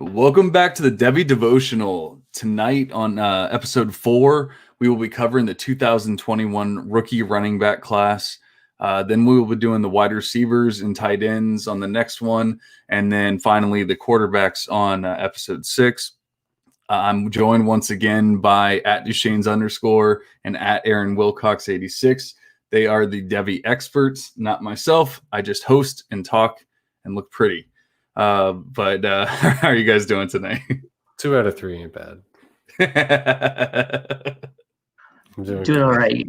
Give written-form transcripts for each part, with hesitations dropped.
Welcome back to the Devy Devotional. Tonight on episode 4, we will be covering the 2021 rookie running back class. Then we will be doing the wide receivers and tight ends on the next one. And then finally, the quarterbacks on episode 6. I'm joined once again by @Duchesnes_ and @Aaron Wilcox 86. They are the Devy experts, not myself. I just host and talk and look pretty. But how are you guys doing tonight? 2 out of 3 ain't bad. I'm doing all right,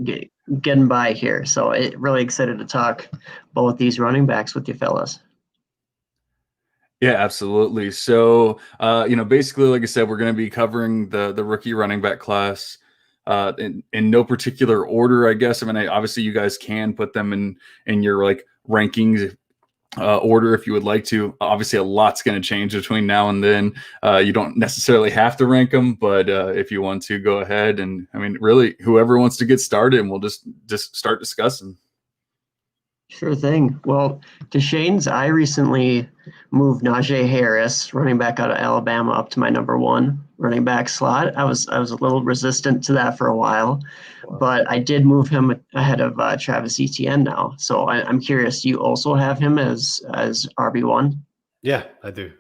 getting by here. So really excited to talk both these running backs with you fellas. Yeah, absolutely. So, basically, like I said, we're going to be covering the rookie running back class in no particular order, I guess. I mean, obviously, you guys can put them in your like rankings order if you would like to. Obviously, a lot's going to change between now and then. You don't necessarily have to rank them, but if you want to, go ahead. And I mean, really, whoever wants to get started, and we'll just start discussing. Sure thing. Well, Duchesnes, I recently moved Najee Harris, running back out of Alabama, up to my number 1 running back slot. I was a little resistant to that for a while, but I did move him ahead of Travis Etienne now. So I'm curious, do you also have him as RB1? Yeah, I do.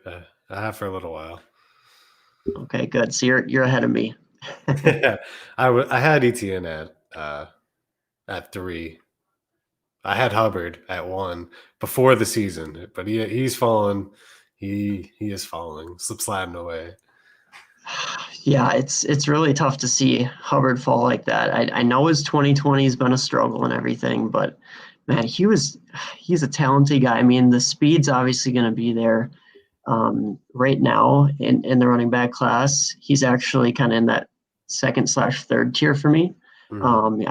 I have for a little while. Okay, good. So you're ahead of me. Yeah, I had Etienne at 3. I had Hubbard at 1 before the season, but he's fallen. He is falling, sliding away. Yeah, it's really tough to see Hubbard fall like that. I know his 2020 has been a struggle and everything, but man, he's a talented guy. I mean, the speed's obviously going to be there. Right now in the running back class, he's actually kind of in that 2nd/3rd tier for me. Mm-hmm.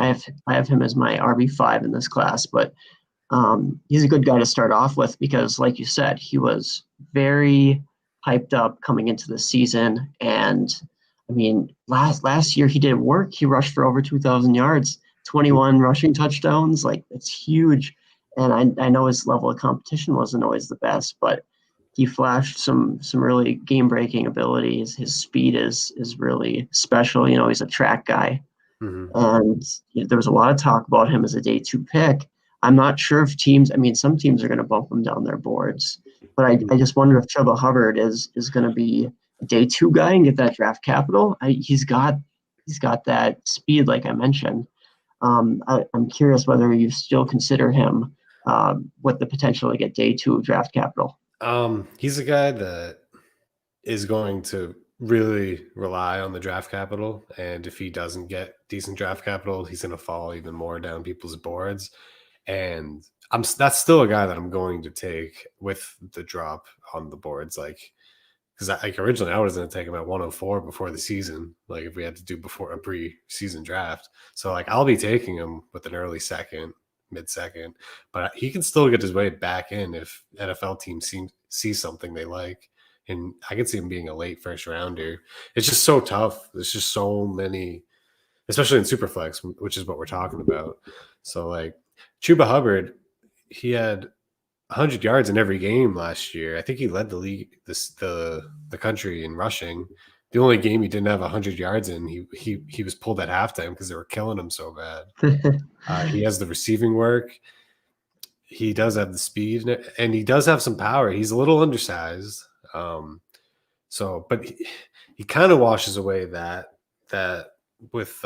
I have him as my RB5 in this class, but he's a good guy to start off with because, like you said, he was very hyped up coming into the season. And I mean, last year he did work. He rushed for over 2,000 yards, 21 rushing touchdowns. Like, it's huge. And I know his level of competition wasn't always the best, but he flashed some really game-breaking abilities. His speed is really special. You know, he's a track guy. Mm-hmm. And there was a lot of talk about him as a day 2 pick. I'm not sure if some teams are going to bump him down their boards, but I just wonder if Chuba Hubbard is going to be a day 2 guy and get that draft capital. He's got that speed, like I mentioned. I'm curious whether you still consider him with the potential to get day 2 draft capital. He's a guy that is going to really rely on the draft capital, and if he doesn't get decent draft capital, he's going to fall even more down people's boards. And that's still a guy that I'm going to take with the drop on the boards, like, because originally I was going to take him at 104 before the season, like if we had to do before a pre-season draft. So like I'll be taking him with an early 2nd, mid-2nd, but he can still get his way back in if NFL teams see something they like. And I could see him being a late 1st rounder. It's just so tough. There's just so many, especially in Superflex, which is what we're talking about. So like Chuba Hubbard, he had 100 yards in every game last year. I think he led the league, the country in rushing. The only game he didn't have 100 yards in, he was pulled at halftime because they were killing him so bad. He has the receiving work. He does have the speed, and he does have some power. He's a little undersized. But he kind of washes away that with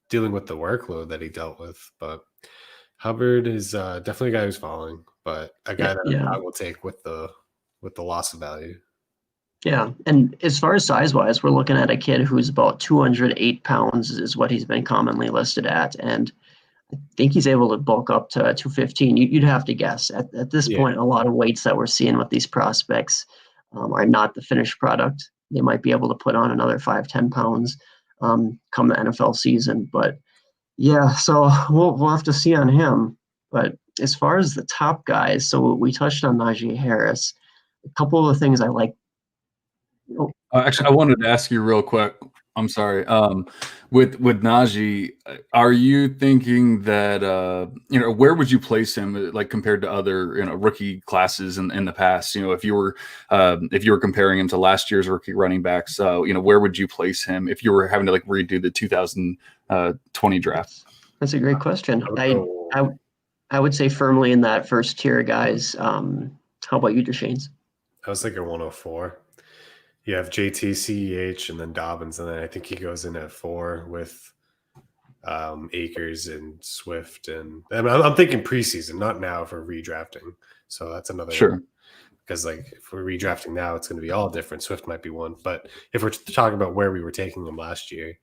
dealing with the workload that he dealt with. But Hubbard is definitely a guy who's falling, but a guy that I will take with the loss of value. Yeah, and as far as size-wise, we're looking at a kid who's about 208 pounds is what he's been commonly listed at, and I think he's able to bulk up to 215. You'd have to guess. At this point, a lot of weights that we're seeing with these prospects are not the finished product. They might be able to put on another 5-10 pounds come the NFL season. But yeah, so we'll have to see on him. But as far as the top guys, so we touched on Najee Harris. A couple of the things I like. Actually, I wanted to ask you real quick I'm sorry. With Najee, are you thinking that where would you place him, like compared to other rookie classes in the past? If you were comparing him to last year's rookie running backs, where would you place him if you were having to like redo the 2020 draft? That's a great question. I would I go, I I would say firmly in that first tier, guys. How about you, Deshanes? I was thinking 104. You have JT, CEH, and then Dobbins, and then I think he goes in at 4 with Akers and Swift, and I'm thinking preseason, not now for redrafting. So that's another Sure. because like if we're redrafting now, it's going to be all different. Swift might be one, but if we're talking about where we were taking him last year,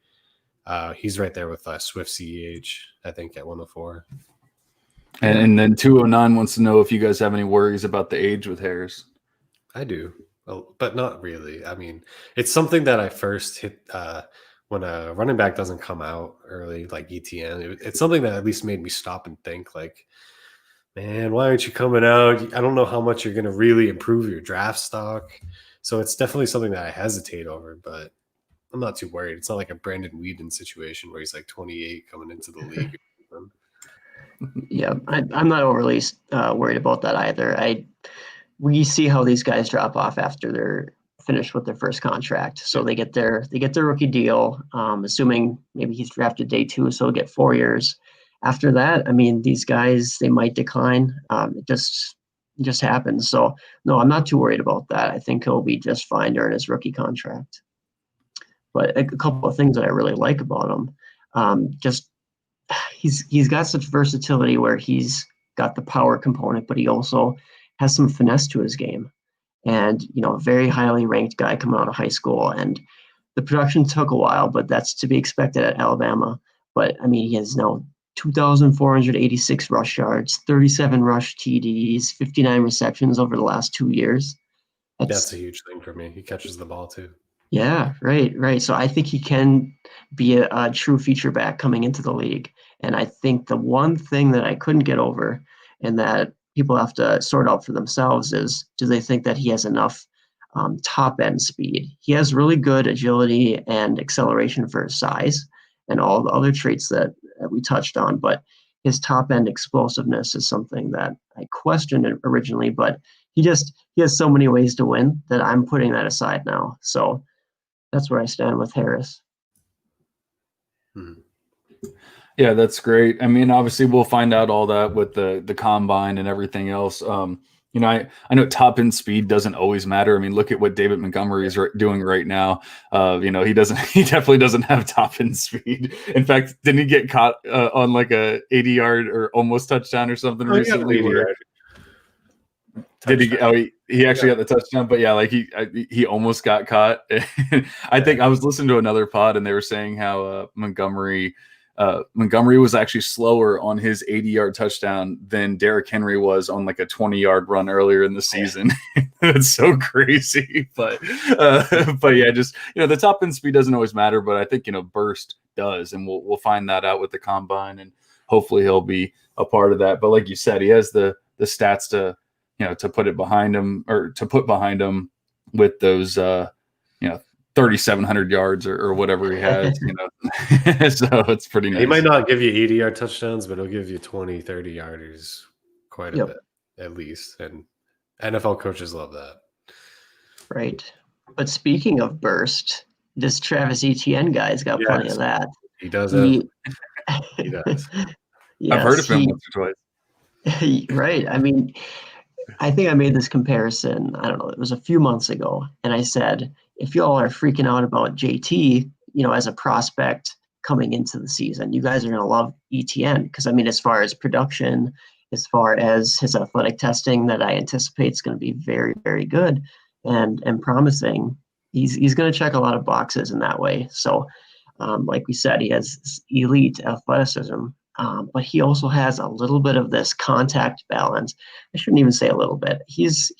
he's right there with Swift, CEH, I think at 104. And then 209 wants to know if you guys have any worries about the age with Harris. I do, but not really. I mean, it's something that I first hit when a running back doesn't come out early, like ETN. It's something that at least made me stop and think, like, man, why aren't you coming out? I don't know how much you're going to really improve your draft stock. So it's definitely something that I hesitate over, but I'm not too worried. It's not like a Brandon Whedon situation where he's like 28 coming into the league. Yeah, I'm not overly worried about that either. We see how these guys drop off after they're finished with their first contract. So they get their rookie deal, assuming maybe he's drafted day 2, so he'll get 4 years. After that, I mean, these guys, they might decline. It just happens. So no, I'm not too worried about that. I think he'll be just fine during his rookie contract. But a couple of things that I really like about him, just he's got such versatility where he's got the power component, but he also has some finesse to his game. And, a very highly ranked guy coming out of high school. And the production took a while, but that's to be expected at Alabama. But, I mean, he has now 2,486 rush yards, 37 rush TDs, 59 receptions over the last 2 years. That's a huge thing for me. He catches the ball, too. Yeah, right. So I think he can be a true feature back coming into the league. And I think the one thing that I couldn't get over and that people have to sort out for themselves is, do they think that he has enough top end speed? He has really good agility and acceleration for his size and all the other traits that we touched on. But his top end explosiveness is something that I questioned originally, but he has so many ways to win that I'm putting that aside now. So that's where I stand with Harris. Yeah, that's great. I mean, obviously we'll find out all that with the combine and everything else. I know top end speed doesn't always matter. I mean, look at what David Montgomery is doing right now. He definitely doesn't have top end speed. In fact, didn't he get caught on like a 80-yard or almost touchdown or something recently? Did he? Oh, he actually got the touchdown, but yeah, like he almost got caught. I think I was listening to another pod and they were saying how Montgomery was actually slower on his 80-yard touchdown than Derrick Henry was on like a 20-yard run earlier in the season. It's so crazy, but yeah, just the top end speed doesn't always matter, but I think burst does, and we'll find that out with the combine, and hopefully he'll be a part of that. But like you said, he has the stats to to put it behind him, or to put behind him with those 3,700 yards or whatever he has, so it's pretty nice. He might not give you 80-yard touchdowns, but he'll give you 20, 30 yarders quite a bit, at least. And NFL coaches love that. Right. But speaking of burst, this Travis Etienne guy's got plenty of that. He does. He does. Yes, I've heard of him once or twice. Right. I mean, I think I made this comparison, I don't know, it was a few months ago. And I said, if y'all are freaking out about JT, as a prospect coming into the season, you guys are going to love ETN. Because, I mean, as far as production, as far as his athletic testing that I anticipate is going to be very, very good and promising, he's going to check a lot of boxes in that way. So, like we said, he has elite athleticism. But he also has a little bit of this contact balance. I shouldn't even say a little bit. He's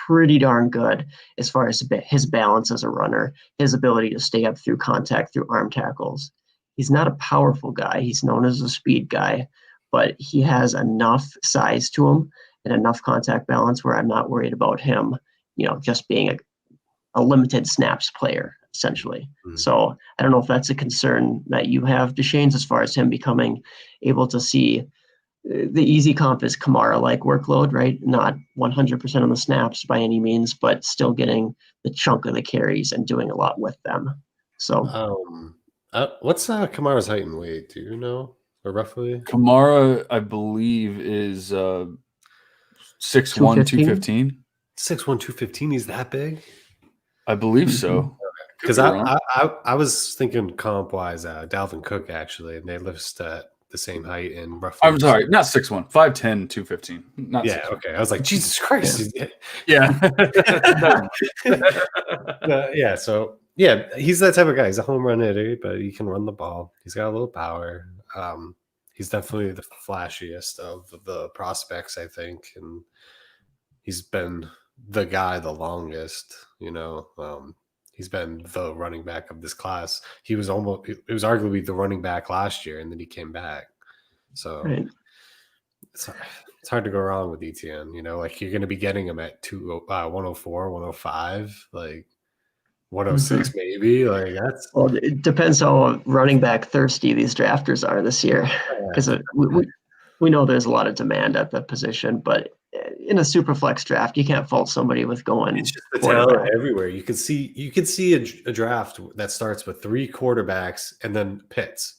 pretty darn good as far as his balance as a runner, his ability to stay up through contact, through arm tackles. He's not a powerful guy. He's known as a speed guy, but he has enough size to him and enough contact balance where I'm not worried about him, just being a limited snaps player. essentially. Mm. So I don't know if that's a concern that you have, Deshane's, as far as him becoming able to see the easy comp is Kamara-like workload, right? Not 100% of the snaps by any means, but still getting the chunk of the carries and doing a lot with them. So what's Kamara's height and weight? Do you know, or roughly? Kamara, I believe, is 6'1", 215. 6'1", 215. He's that big? I believe so. Because I was thinking comp wise, Dalvin Cook actually, and they list the same height and roughly. I'm sorry, not 6'1", 5'10", 215. Not yeah, 6'1". okay. I was like, Jesus Christ. Yeah. Yeah. So yeah, he's that type of guy. He's a home run hitter, but he can run the ball. He's got a little power. He's definitely the flashiest of the prospects, I think, and he's been the guy the longest. He's been the running back of this class. It was arguably the running back last year, and then he came back. So right. it's hard to go wrong with ETN. Like you're going to be getting him at 104, 105, like 106 maybe. Like that's. Well, it depends how running back thirsty these drafters are this year, because we know there's a lot of demand at the position, but in a super flex draft, you can't fault somebody with going. It's just the talent everywhere. You can see a draft that starts with 3 quarterbacks and then Pitts,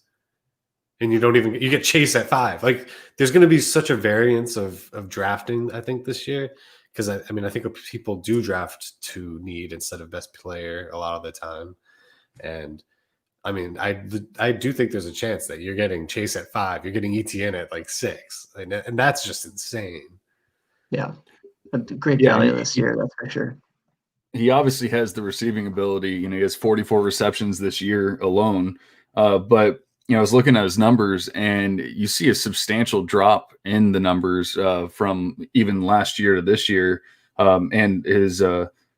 and you get Chase at 5. Like there's going to be such a variance of drafting, I think, this year, because I think people do draft to need instead of best player a lot of the time, and I do think there's a chance that you're getting Chase at 5, you're getting ETN at like 6, and that's just insane. Yeah, a great value this year, that's for sure. He obviously has the receiving ability. He has 44 receptions this year alone. But I was looking at his numbers, and you see a substantial drop in the numbers from even last year to this year, and his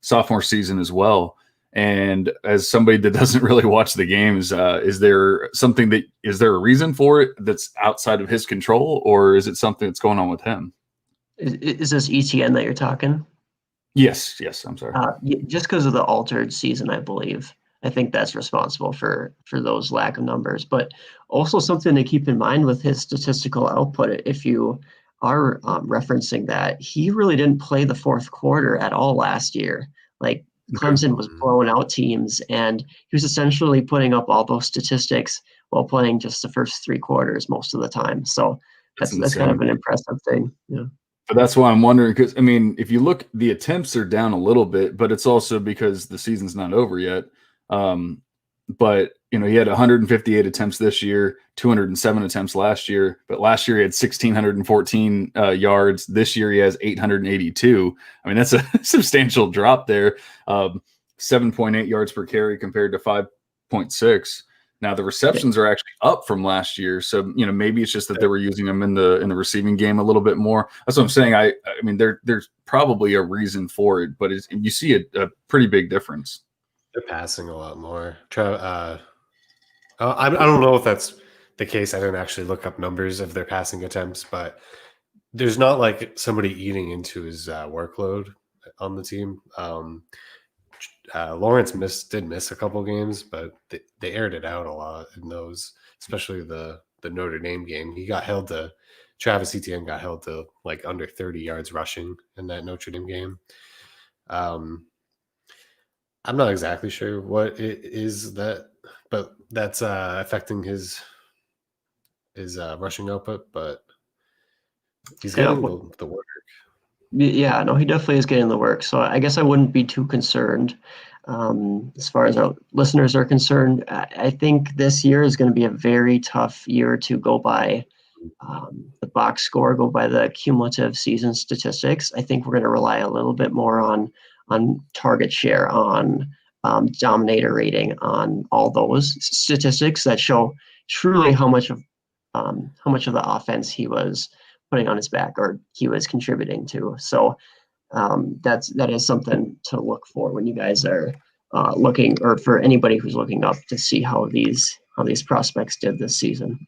sophomore season as well. And as somebody that doesn't really watch the games, is there a reason for it that's outside of his control, or is it something that's going on with him? Is this ETN that you're talking? Yes, I'm sorry. Just because of the altered season, I believe. I think that's responsible for those lack of numbers. But also something to keep in mind with his statistical output, if you are referencing that, he really didn't play the fourth quarter at all last year. Like Clemson was blowing out teams, and he was essentially putting up all those statistics while playing just the first 3 quarters most of the time. So that's kind of an impressive thing. Yeah. But that's why I'm wondering, because if you look, the attempts are down a little bit, but it's also because the season's not over yet. But he had 158 attempts this year, 207 attempts last year. But last year he had 1,614 yards. This year he has 882. That's a substantial drop there. 7.8 yards per carry compared to 5.6. Now the receptions are actually up from last year, so maybe it's just that they were using them in the receiving game a little bit more. That's what I'm saying. There's probably a reason for it, but you see a pretty big difference. They're passing a lot more. I don't know if that's the case. I didn't actually look up numbers of their passing attempts, but there's not like somebody eating into his workload on the team. Lawrence did miss a couple games, but they aired it out a lot in those, especially the Notre Dame game. Travis Etienne got held to like under 30 yards rushing in that Notre Dame game. I'm not exactly sure what it is but that's affecting his rushing output, but he's getting the work. Yeah, no, he definitely is getting the work. So I guess I wouldn't be too concerned as far as our listeners are concerned. I think this year is going to be a very tough year to go by the box score, go by the cumulative season statistics. I think we're going to rely a little bit more on target share, on dominator rating, on all those statistics that show truly how much of the offense he was putting on his back or he was contributing to. So that is something to look for when you guys are looking, or for anybody who's looking up to see how these prospects did this season.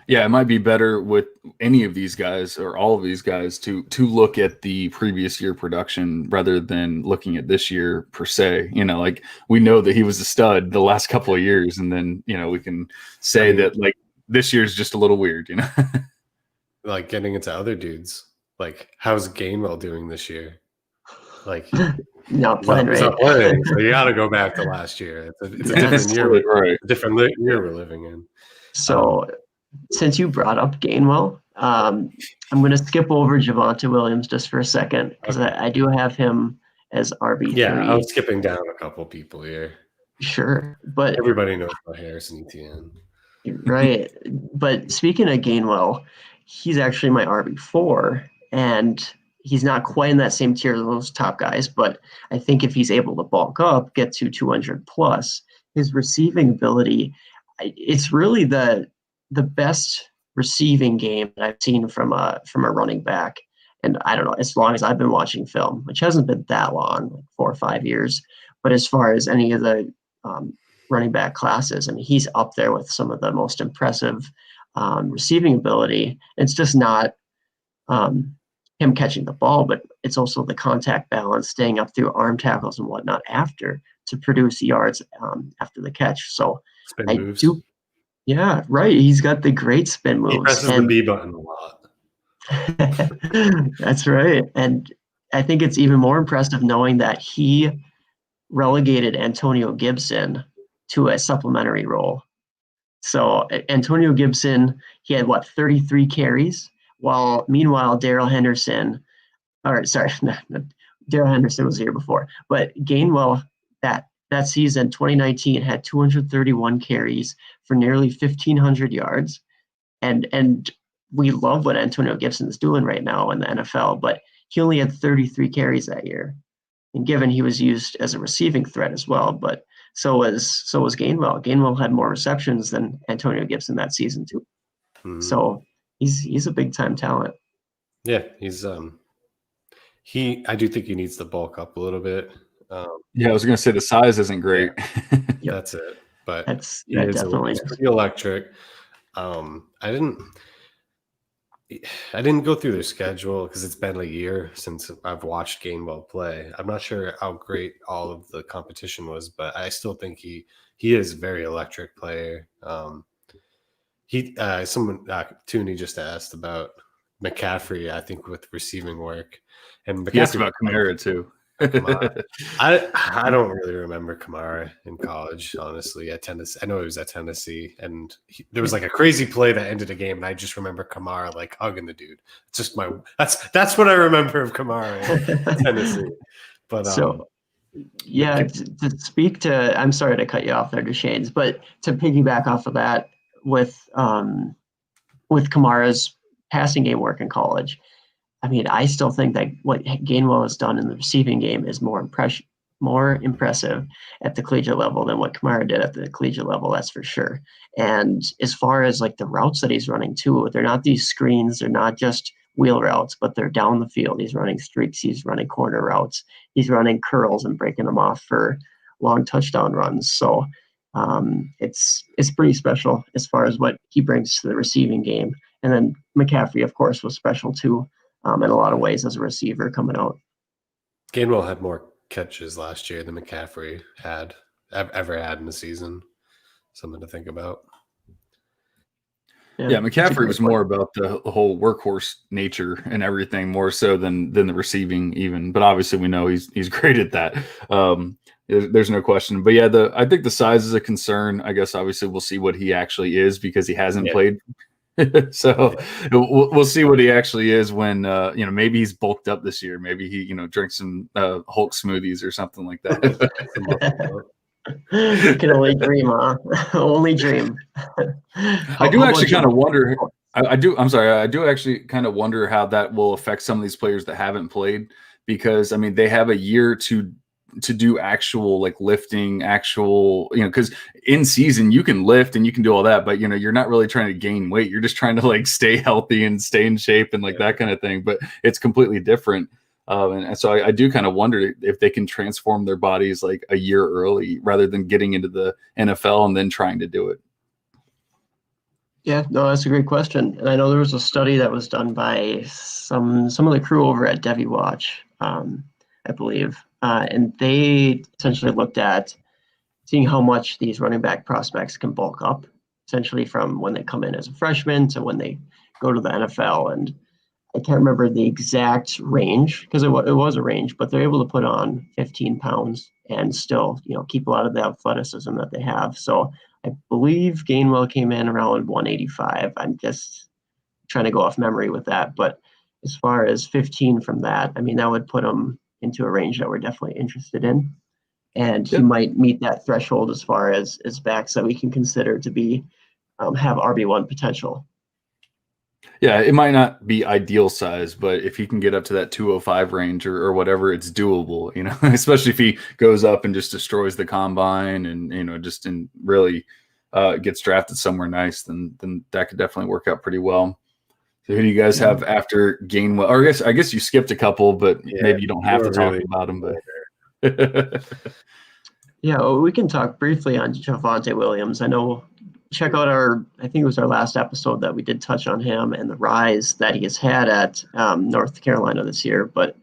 Yeah, it might be better with any of these guys or all of these guys to look at the previous year production rather than looking at this year per se. Like we know that he was a stud the last couple of years, and then we can say that like this year's just a little weird. Like getting into other dudes. Like how's Gainwell doing this year? Like Not playing he's right. not playing, so you got to go back to last year. It's a different year, right? A different year we're living in. So since you brought up Gainwell, I'm going to skip over Javonte Williams just for a second because I do have him as RB3. Yeah, I was skipping down a couple people here. Sure, but everybody knows about Harrison Etienne. Right. But speaking of Gainwell, he's actually my RB4, and he's not quite in that same tier as those top guys, but I think if he's able to bulk up, get to 200 plus, his receiving ability, it's really the best receiving game that I've seen from a running back. And I don't know, as long as I've been watching film, which hasn't been that long, like 4 or 5 years, but as far as any of the running back classes, I mean, he's up there with some of the most impressive receiving ability. It's just not him catching the ball, but it's also the contact balance, staying up through arm tackles and whatnot after to produce yards after the catch. So spin I moves. Yeah, right. He's got the great spin moves. He presses the B button a lot. That's right. And I think it's even more impressive knowing that he relegated Antonio Gibson to a supplementary role. So Antonio Gibson, he had 33 carries, while meanwhile Darrell Henderson, Darrell Henderson was here before, but Gainwell that season 2019 had 231 carries for nearly 1,500 yards, and we love what Antonio Gibson's doing right now in the NFL, but he only had 33 carries that year. And given he was used as a receiving threat as well, but so was Gainwell. Gainwell had more receptions than Antonio Gibson that season too. Mm-hmm. So he's a big time talent. Yeah, he's I do think he needs to bulk up a little bit. Yeah, I was gonna say the size isn't great. Yeah, that's it. But that's definitely he's pretty electric. I didn't go through their schedule because it's been a year since I've watched Gainwell play. I'm not sure how great all of the competition was, but I still think he is a very electric player. Tooney just asked about McCaffrey, I think, with receiving work, and McCaffrey, he asked about Kamara too. I don't really remember Kamara in college, honestly. At Tennessee, I know he was at Tennessee, and there was like a crazy play that ended a game, and I just remember Kamara like hugging the dude. It's just that's what I remember of Kamara at Tennessee. But yeah, to speak to, I'm sorry to cut you off there, Deshanes, but to piggyback off of that with Kamara's passing game work in college. I mean, I still think that what Gainwell has done in the receiving game is more impressive at the collegiate level than what Kamara did at the collegiate level. That's for sure. And as far as like the routes that he's running too, they're not these screens. They're not just wheel routes, but they're down the field. He's running streaks. He's running corner routes. He's running curls and breaking them off for long touchdown runs. So it's pretty special as far as what he brings to the receiving game. And then McCaffrey, of course, was special too. In a lot of ways as a receiver coming out. Gainwell had more catches last year than McCaffrey had ever had in the season. Something to think about. Yeah, McCaffrey was more about the whole workhorse nature and everything, more so than the receiving even. But obviously we know he's great at that. There's no question. But yeah, I think the size is a concern. I guess obviously we'll see what he actually is because he hasn't played. So we'll see what he actually is when maybe he's bulked up this year. Maybe he drinks some Hulk smoothies or something like that. You can only dream, huh? Only dream. I do actually kind of wonder. I'm sorry. I do actually kind of wonder how that will affect some of these players that haven't played, because I mean they have a year to do actual like lifting, because in season you can lift and you can do all that, but you're not really trying to gain weight. You're just trying to like stay healthy and stay in shape and like that kind of thing. But it's completely different. And so I do kind of wonder if they can transform their bodies like a year early rather than getting into the NFL and then trying to do it. Yeah, no, that's a great question. And I know there was a study that was done by some of the crew over at Devy Watch, I believe, and they essentially looked at seeing how much these running back prospects can bulk up, essentially from when they come in as a freshman to when they go to the NFL. And I can't remember the exact range because it was a range, but they're able to put on 15 pounds and still, keep a lot of the athleticism that they have. So I believe Gainwell came in around 185. I'm just trying to go off memory with that. But as far as 15 from that, I mean, that would put him into a range that we're definitely interested in. And he Yep. might meet that threshold as far as backs that we can consider to be have RB1 potential. Yeah, it might not be ideal size, but if he can get up to that 205 range or whatever, it's doable, especially if he goes up and just destroys the combine and, just really gets drafted somewhere nice, then that could definitely work out pretty well. So who do you guys have after Gainwell? Or I guess you skipped a couple, but maybe you don't have to talk about them. But Yeah, well, we can talk briefly on Javonte Williams. I know, check out I think it was our last episode that we did touch on him and the rise that he has had at North Carolina this year. But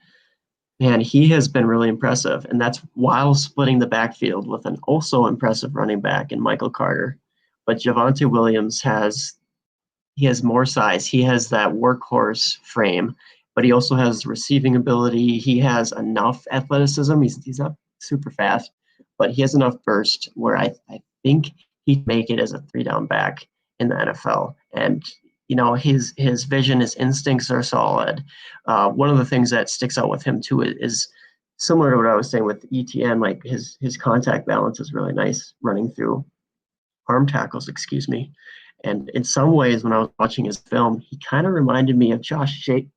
man, he has been really impressive. And that's while splitting the backfield with an also impressive running back in Michael Carter. But Javonte Williams he has more size. He has that workhorse frame, but he also has receiving ability. He has enough athleticism. He's not super fast, but he has enough burst where I think he'd make it as a 3-down back in the NFL. And his vision, his instincts are solid. One of the things that sticks out with him too is similar to what I was saying with ETN. Like his contact balance is really nice running through arm tackles. Excuse me. And in some ways, when I was watching his film, he kind of reminded me of Josh Jacobs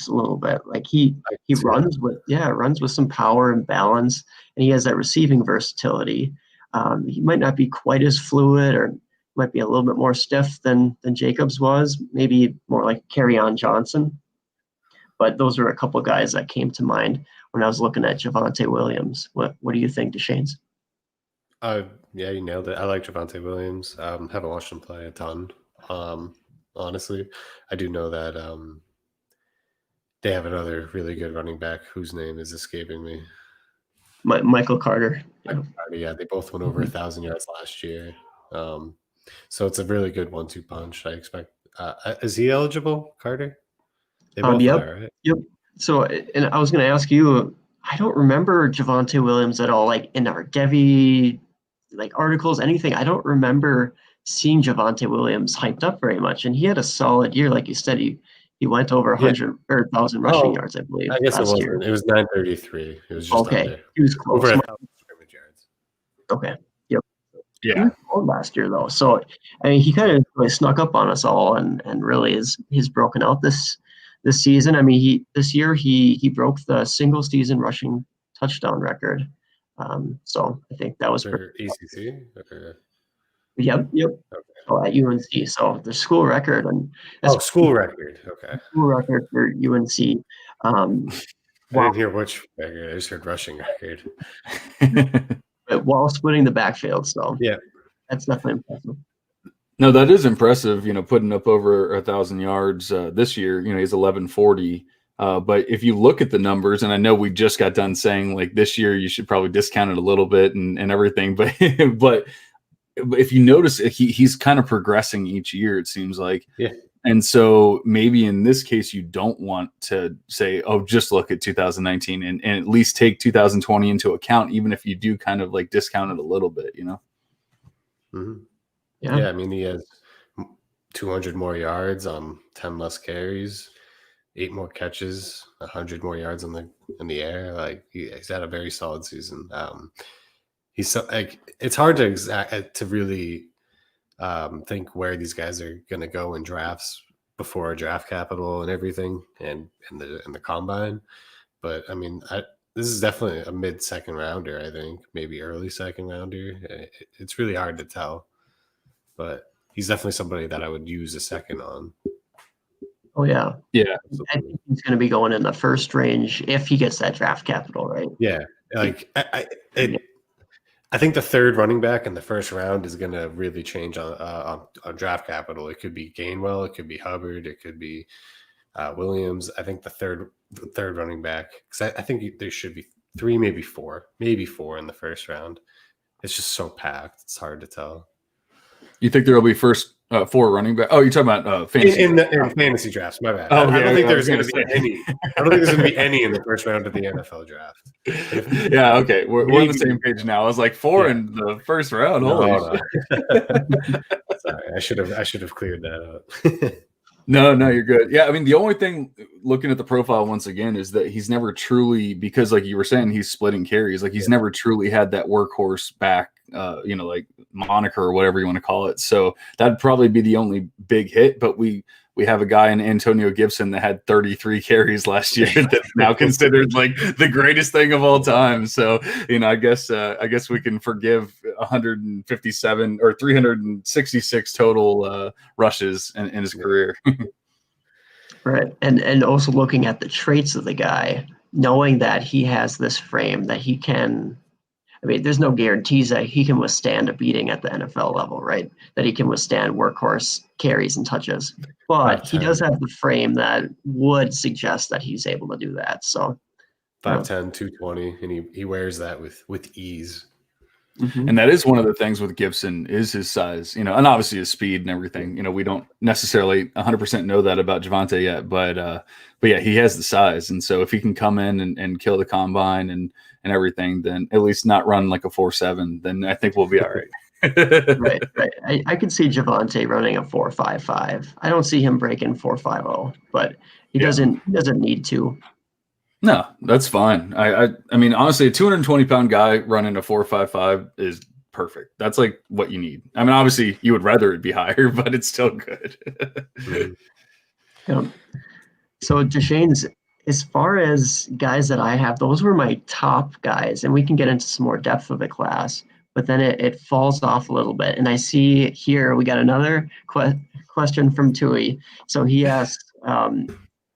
a little bit. Like he runs with some power and balance, and he has that receiving versatility. He might not be quite as fluid, or might be a little bit more stiff than Jacobs was. Maybe more like Kerryon Johnson. But those are a couple of guys that came to mind when I was looking at Javonte Williams. What do you think, Deshanes? Yeah, you nailed it. I like Javonte Williams. Haven't watched him play a ton. Honestly, I do know that they have another really good running back whose name is escaping me. Michael Carter. Yeah, they both went over 1,000 yards last year. So it's a really good 1-2 punch. I expect. Is he eligible, Carter? They both Yep. are, right? Yep. So, and I was going to ask you, I don't remember Javonte Williams at all, like in our Devy articles, anything. I don't remember seeing Javonte Williams hyped up very much, and he had a solid year, like you said. He went over 100 or 1,000 rushing yards, I believe. I guess it last wasn't. year. It was 933. It was just under. He was close. Over 1,000 scrimmage yards. Okay. Yep. He yeah, was cold last year though, so I mean, he kind of really snuck up on us all, and really he's broken out this season. I mean, this year he broke the single season rushing touchdown record. So I think that was for ECC. Yep. Okay. So at UNC, so the school record and School record. Okay. School record for UNC. I didn't hear which record. I just heard rushing record. While splitting the backfield, so yeah, that's definitely impressive. No, that is impressive. Putting up over 1,000 yards this year. He's 1140. But if you look at the numbers, and I know we just got done saying like this year you should probably discount it a little bit and everything, but but if you notice, he's kind of progressing each year. It seems like. Yeah. And so maybe in this case, you don't want to say, oh, just look at 2019 and at least take 2020 into account, even if you do kind of like discount it a little bit, Mm-hmm. Yeah. I mean, he has 200 more yards on 10 less carries, 8 more catches, 100 more yards in the air. Like he's had a very solid season. He's so it's hard to really think where these guys are going to go in drafts before draft capital and everything and the combine. But I mean, this is definitely a mid-second rounder, I think, maybe early second rounder. It's really hard to tell, but he's definitely somebody that I would use a second on. Oh yeah. Yeah. I think he's going to be going in the first range if he gets that draft capital, right? Yeah. Like I I think the third running back in the first round is going to really change on draft capital. It could be Gainwell, it could be Hubbard, it could be Williams. I think the third running back, because I think there should be 3, maybe 4 in the first round. It's just so packed; it's hard to tell. You think there will be first 4 running back? Oh, you're talking about fantasy in fantasy drafts. My bad. Oh, okay, I don't think there's going to be any. I don't think there's going to be any in the first round of the NFL draft. Yeah, okay, we're on the same page now. I was like 4 in the first round. No. Sorry, I should have cleared that up. No, you're good. Yeah, I mean, the only thing looking at the profile once again is that he's never truly, because like you were saying, he's splitting carries. Like he's never truly had that workhorse back, like moniker or whatever you want to call it. So that'd probably be the only big hit. But we have a guy in Antonio Gibson that had 33 carries last year that's now considered like the greatest thing of all time. So, I guess we can forgive 157 or 366 total rushes in his career. Right. And also looking at the traits of the guy, knowing that he has this frame that he can, I mean, there's no guarantees that he can withstand a beating at the NFL level, right? That he can withstand workhorse carries and touches. But he does have the frame that would suggest that he's able to do that. So 5'10", 220, and he wears that with ease. Mm-hmm. And that is one of the things with Gibson is his size, and obviously his speed and everything. We don't necessarily 100% know that about Javonte yet, but yeah, he has the size. And so if he can come in and kill the combine and everything, then at least not run like a 4.7, then I think we'll be all right. Right. I could see Javonte running a 4.55. I don't see him breaking 4.50, but he doesn't need to. No, that's fine. I mean, honestly, a 220-pound guy running a 4.55 is perfect. That's like what you need. I mean, obviously, you would rather it be higher, but it's still good. Yeah. So, Deshane's, as far as guys that I have, those were my top guys, and we can get into some more depth of the class. But then it falls off a little bit. And I see here we got another question from Tui. So he asked,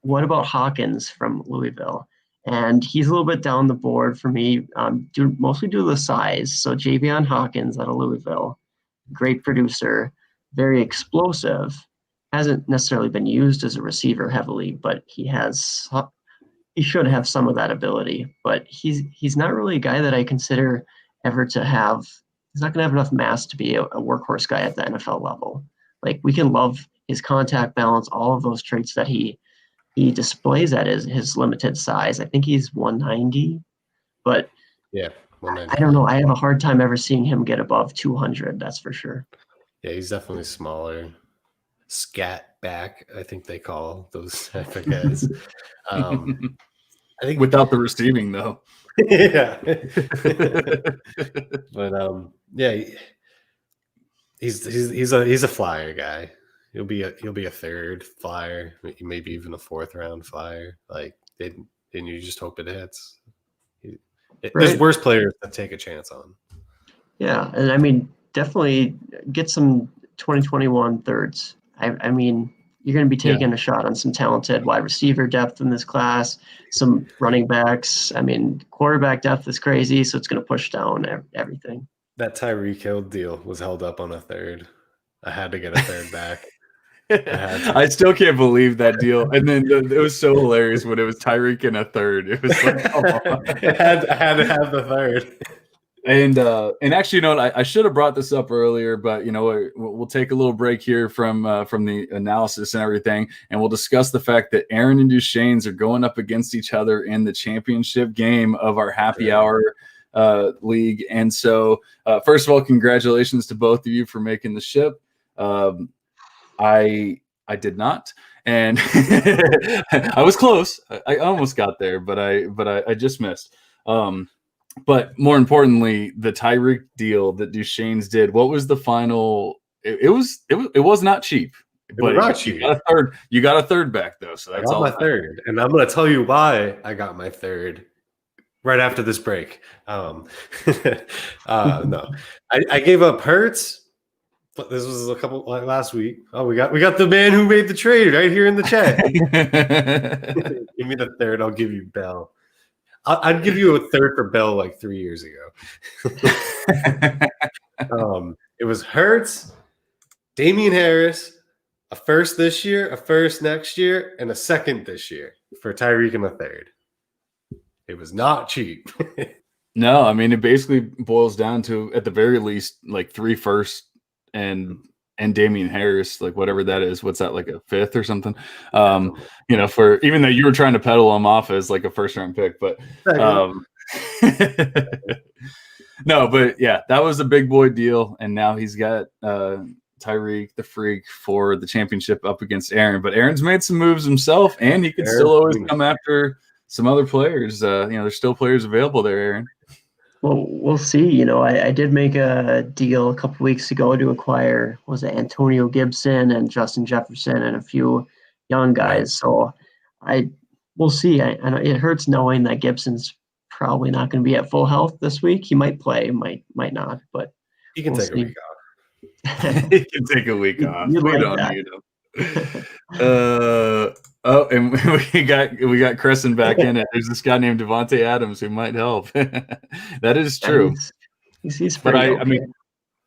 what about Hawkins from Louisville? And he's a little bit down the board for me, mostly due to the size. So Javion Hawkins out of Louisville, great producer, very explosive. Hasn't necessarily been used as a receiver heavily, but he should have some of that ability. But he's not really a guy that I consider ever to have. He's not going to have enough mass to be a workhorse guy at the NFL level. Like, we can love his contact balance, all of those traits that he displays at his limited size. I think he's 190, but yeah, 190. I don't know. I have a hard time ever seeing him get above 200. That's for sure. Yeah, he's definitely smaller. Scat back, I think they call those type of guys. I think without the receiving though. Yeah. But yeah, he's a flyer guy. He'll be a third flyer, maybe even a 4th round flyer. Like, and you just hope it hits. There's worse players that take a chance on. Yeah, and I mean, definitely get some 2021 thirds. I mean, you're going to be taking a shot on some talented wide receiver depth in this class, some running backs. I mean, quarterback depth is crazy, so it's going to push down everything. That Tyreek Hill deal was held up on a third. I had to get a third back. I still can't believe that deal. And then it was so hilarious when it was Tyreek and a third. It was like, come on. I had to have the third. And actually, I should have brought this up earlier, but we'll take a little break here from the analysis and everything, and we'll discuss the fact that Aaron and Duchesne's are going up against each other in the championship game of our happy hour league. And so, first of all, congratulations to both of you for making the ship. I did not, and I was close. I almost got there, but I just missed. But more importantly, the Tyreek deal that Duchesne's did. What was the final? It was not cheap. But not cheap. You got a third back though, so that's I got my third, and I'm going to tell you why I got my third right after this break. No, I gave up Hurts. But this was a couple last week. Oh, we got the man who made the trade right here in the chat. Give me the third. I'll give you Bell. I'd give you a third for Bell like 3 years ago. It was Hurts, Damian Harris, a first this year, a first next year, and a second this year for Tyreek in the third. It was not cheap. No, I mean, it basically boils down to, at the very least, like 3 firsts and Damian Harris, like whatever that is. What's that, like a fifth or something? For even though you were trying to peddle him off as like a first round pick, but no, but yeah, that was a big boy deal, and now he's got Tyreek the Freak for the championship up against Aaron. But Aaron's made some moves himself, and he could still always come after some other players. There's still players available there, Aaron. Well, we'll see. I did make a deal a couple weeks ago to acquire, was it Antonio Gibson and Justin Jefferson and a few young guys. So we'll see. I know it hurts knowing that Gibson's probably not going to be at full health this week. He might play, might not, but he can take a week off. He can take a week off. We like don't that. need him. And we got Crescent back in it. There's this guy named Devontae Adams who might help. That is true. He's but okay. I mean,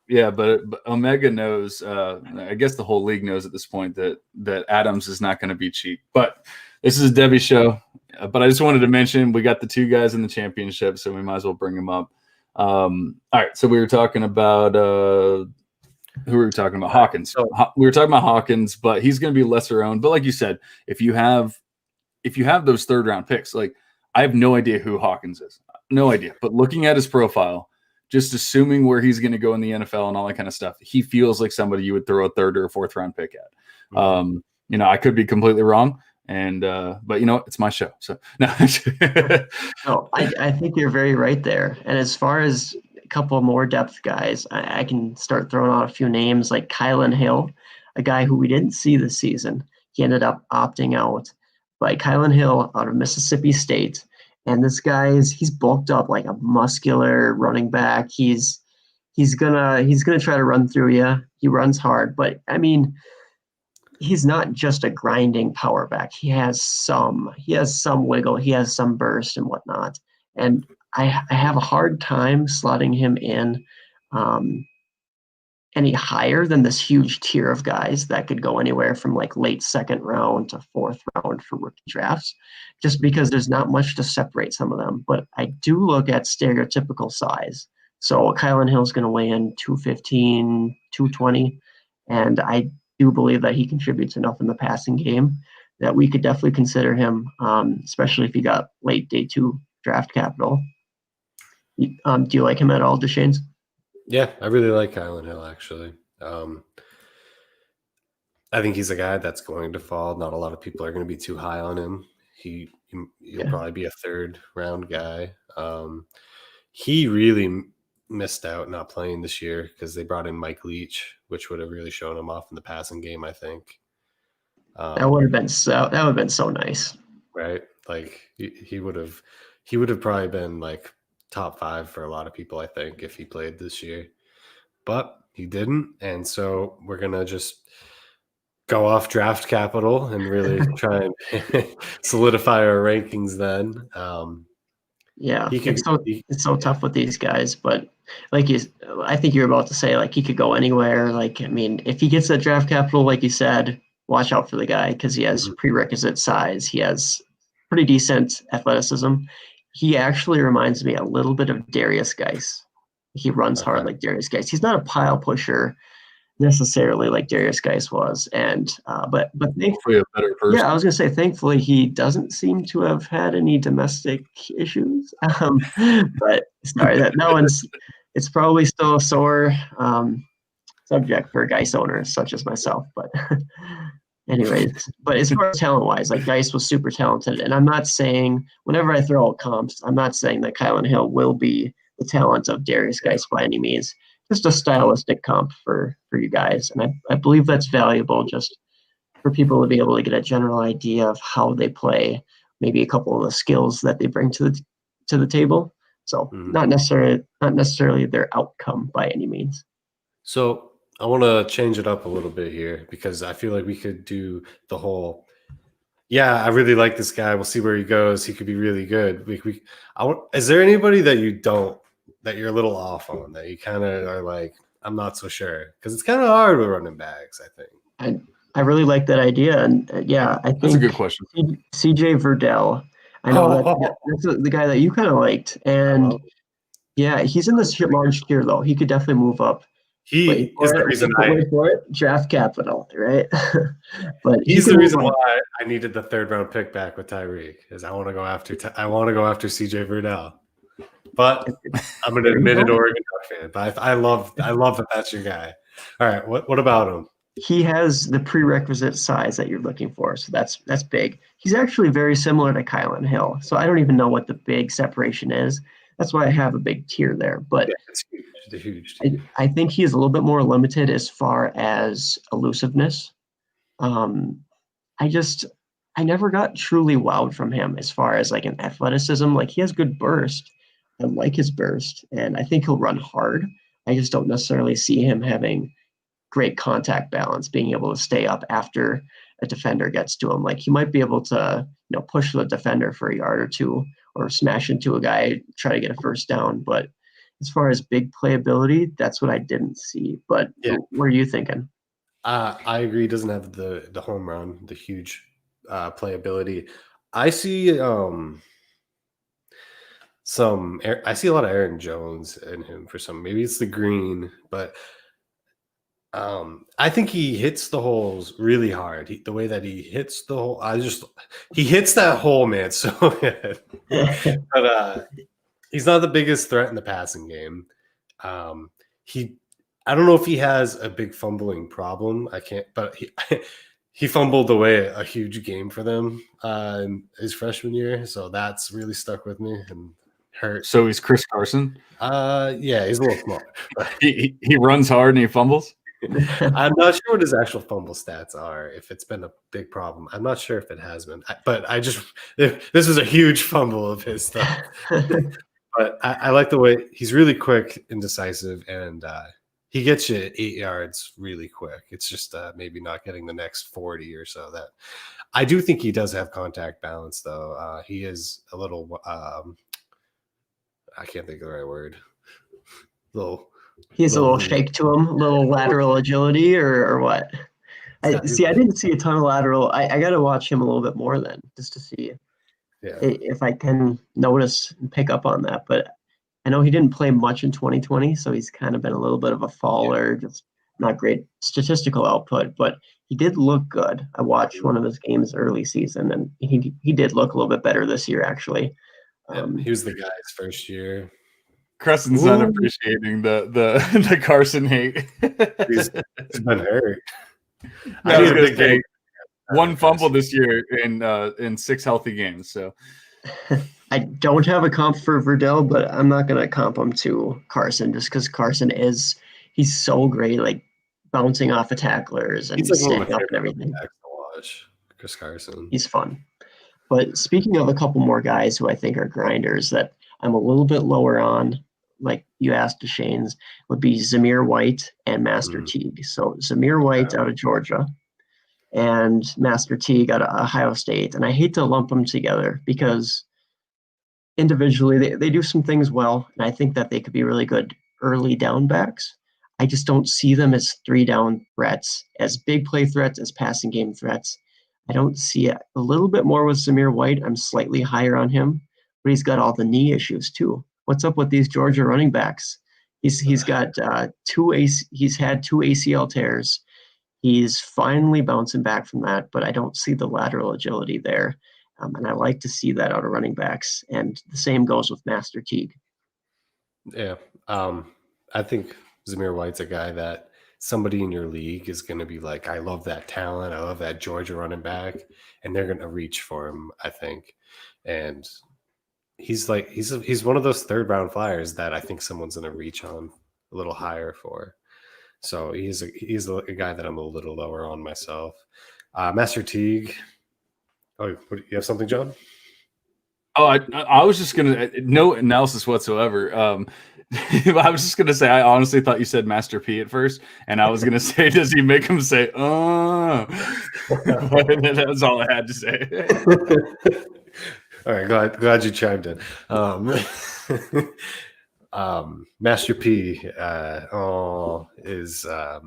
yeah, but Omega knows. I guess the whole league knows at this point that Adams is not going to be cheap. But this is a Devy show. But I just wanted to mention we got the 2 guys in the championship, so we might as well bring them up. All right, so we were talking about. Who were we talking about? Hawkins. So we were talking about Hawkins, but he's going to be lesser owned. But like you said, if you have those 3rd round picks, like I have no idea who Hawkins is, no idea. But looking at his profile, just assuming where he's going to go in the NFL and all that kind of stuff, he feels like somebody you would throw a 3rd or a 4th round pick at. I could be completely wrong, and but it's my show, so no. No, I think you're very right there. And as far as couple more depth guys, I can start throwing out a few names like Kylan Hill, a guy who we didn't see this season. He ended up opting out. But Kylan Hill out of Mississippi State, and this guy he's bulked up like a muscular running back. He's gonna try to run through you. He runs hard, but I mean, he's not just a grinding power back. He has some wiggle. He has some burst and whatnot. And I have a hard time slotting him in any higher than this huge tier of guys that could go anywhere from like late 2nd round to 4th round for rookie drafts, just because there's not much to separate some of them. But I do look at stereotypical size. So Kylan Hill's going to weigh in 215, 220, and I do believe that he contributes enough in the passing game that we could definitely consider him, especially if he got late day 2 draft capital. Do you like him at all, Deshanes? Yeah, I really like Kylan Hill, actually. I think he's a guy that's going to fall. Not a lot of people are going to be too high on him. He'll probably be a 3rd round guy. He really missed out not playing this year because they brought in Mike Leach, which would have really shown him off in the passing game, I think. That would have been so nice. Right? Like he would have probably been like top 5 for a lot of people, I think, if he played this year. But he didn't, and so we're gonna just go off draft capital and really try and solidify our rankings then. It's so tough with these guys, but I think you're about to say, like, he could go anywhere. Like, I mean, if he gets that draft capital, like you said, watch out for the guy because he has prerequisite size. He has pretty decent athleticism. He actually reminds me a little bit of Darius Geis. He runs hard like Darius Geis. He's not a pile pusher necessarily like Darius Geis was, and but hopefully a better person. Yeah, I was gonna say thankfully he doesn't seem to have had any domestic issues. But sorry, that one's it's probably still a sore subject for Geis owners such as myself. But anyways, but as far as talent wise, like Geis was super talented, and I'm not saying whenever I throw out comps, I'm not saying that Kylan Hill will be the talent of Darius Geis by any means. Just a stylistic comp for you guys. And I believe that's valuable just for people to be able to get a general idea of how they play, maybe a couple of the skills that they bring to the table. So not necessarily their outcome by any means. So I want to change it up a little bit here because I feel like we could do the whole, Yeah, I really like this guy. We'll see where he goes. He could be really good. Is there anybody that you're a little off on, that you kind of are like, I'm not so sure? Because it's kind of hard with running backs, I think. I really like that idea, and yeah, I That's a good think question. CJ Verdell. I know that's the guy that you kind of liked, and yeah, he's in this large tier though. He could definitely move up. He is the reason Wait for it. Draft capital, right? But he's the reason why I needed the 3rd round pick back with Tyreek, is I want to go after CJ Verdell. But I'm an admitted Oregon Duck fan. But I love that that's your guy. All right, what about him? He has the prerequisite size that you're looking for, so that's big. He's actually very similar to Kylan Hill, so I don't even know what the big separation is. That's why I have a big tier there. But yeah, it's huge. It's a huge tier. I think he's a little bit more limited as far as elusiveness. I never got truly wowed from him as far as like an athleticism. Like he has good burst. I like his burst, and I think he'll run hard. I just don't necessarily see him having great contact balance, being able to stay up after a defender gets to him. Like he might be able to, push the defender for a yard or two, or smash into a guy, try to get a first down. But as far as big playability, that's what I didn't see. But yeah. What are you thinking? I agree. He doesn't have the home run, the huge playability. I see I see a lot of Aaron Jones in him for some. Maybe it's the green, but I think he hits the holes really hard. The way that he hits the hole, he hits that hole, man, so good. But he's not the biggest threat in the passing game. I don't know if he has a big fumbling problem. I can't, but he fumbled away a huge game for them in his freshman year, so that's really stuck with me and hurt. So he's Chris Carson? Yeah, he's a little small. he runs hard and he fumbles? I'm not sure what his actual fumble stats are, if it's been a big problem. I'm not sure if it has been, but this was a huge fumble of his stuff. But I like the way he's really quick and decisive, and he gets you 8 yards really quick. It's just maybe not getting the next 40 or so. That I do think he does have contact balance, though. He is a little I can't think of the right word. He has a little shake to him, a little lateral agility, or what? I didn't see a ton of lateral. I got to watch him a little bit more then, just to see if I can notice and pick up on that. But I know he didn't play much in 2020, so he's kind of been a little bit of a faller, just not great statistical output. But he did look good. I watched one of his games early season, and he did look a little bit better this year, actually. He was the guy's first year. Creston's not appreciating the Carson hate. He's been hurt. I was gonna say, one fumble this year in 6 healthy games. So I don't have a comp for Verdell, but I'm not gonna comp him to Carson just because Carson he's so great, like bouncing off of tacklers and standing up and everything. To watch Chris Carson. He's fun. But speaking of a couple more guys who I think are grinders that I'm a little bit lower on, like you asked Deshane's, would be Zamir White and Master Teague. So Zamir White out of Georgia and Master Teague out of Ohio State. And I hate to lump them together because individually they do some things well, and I think that they could be really good early down backs. I just don't see them as 3-down threats, as big play threats, as passing game threats. I don't see it. A little bit more with Zamir White. I'm slightly higher on him, but he's got all the knee issues too. What's up with these Georgia running backs? He's got he's had 2 ACL tears. He's finally bouncing back from that, but I don't see the lateral agility there. And I like to see that out of running backs. And the same goes with Master Teague. Yeah. I think Zamir White's a guy that somebody in your league is going to be like, I love that talent. I love that Georgia running back. And they're going to reach for him, I think. And he's one of those 3rd round flyers that I think someone's going to reach on a little higher for. So he's a guy that I'm a little lower on myself. Master Teague. Oh, you have something, John? Oh, I was just gonna no analysis whatsoever. I was just gonna say, I honestly thought you said Master P at first, and I was gonna say, does he make him say, but that's all I had to say. All right, glad you chimed in. Master P is I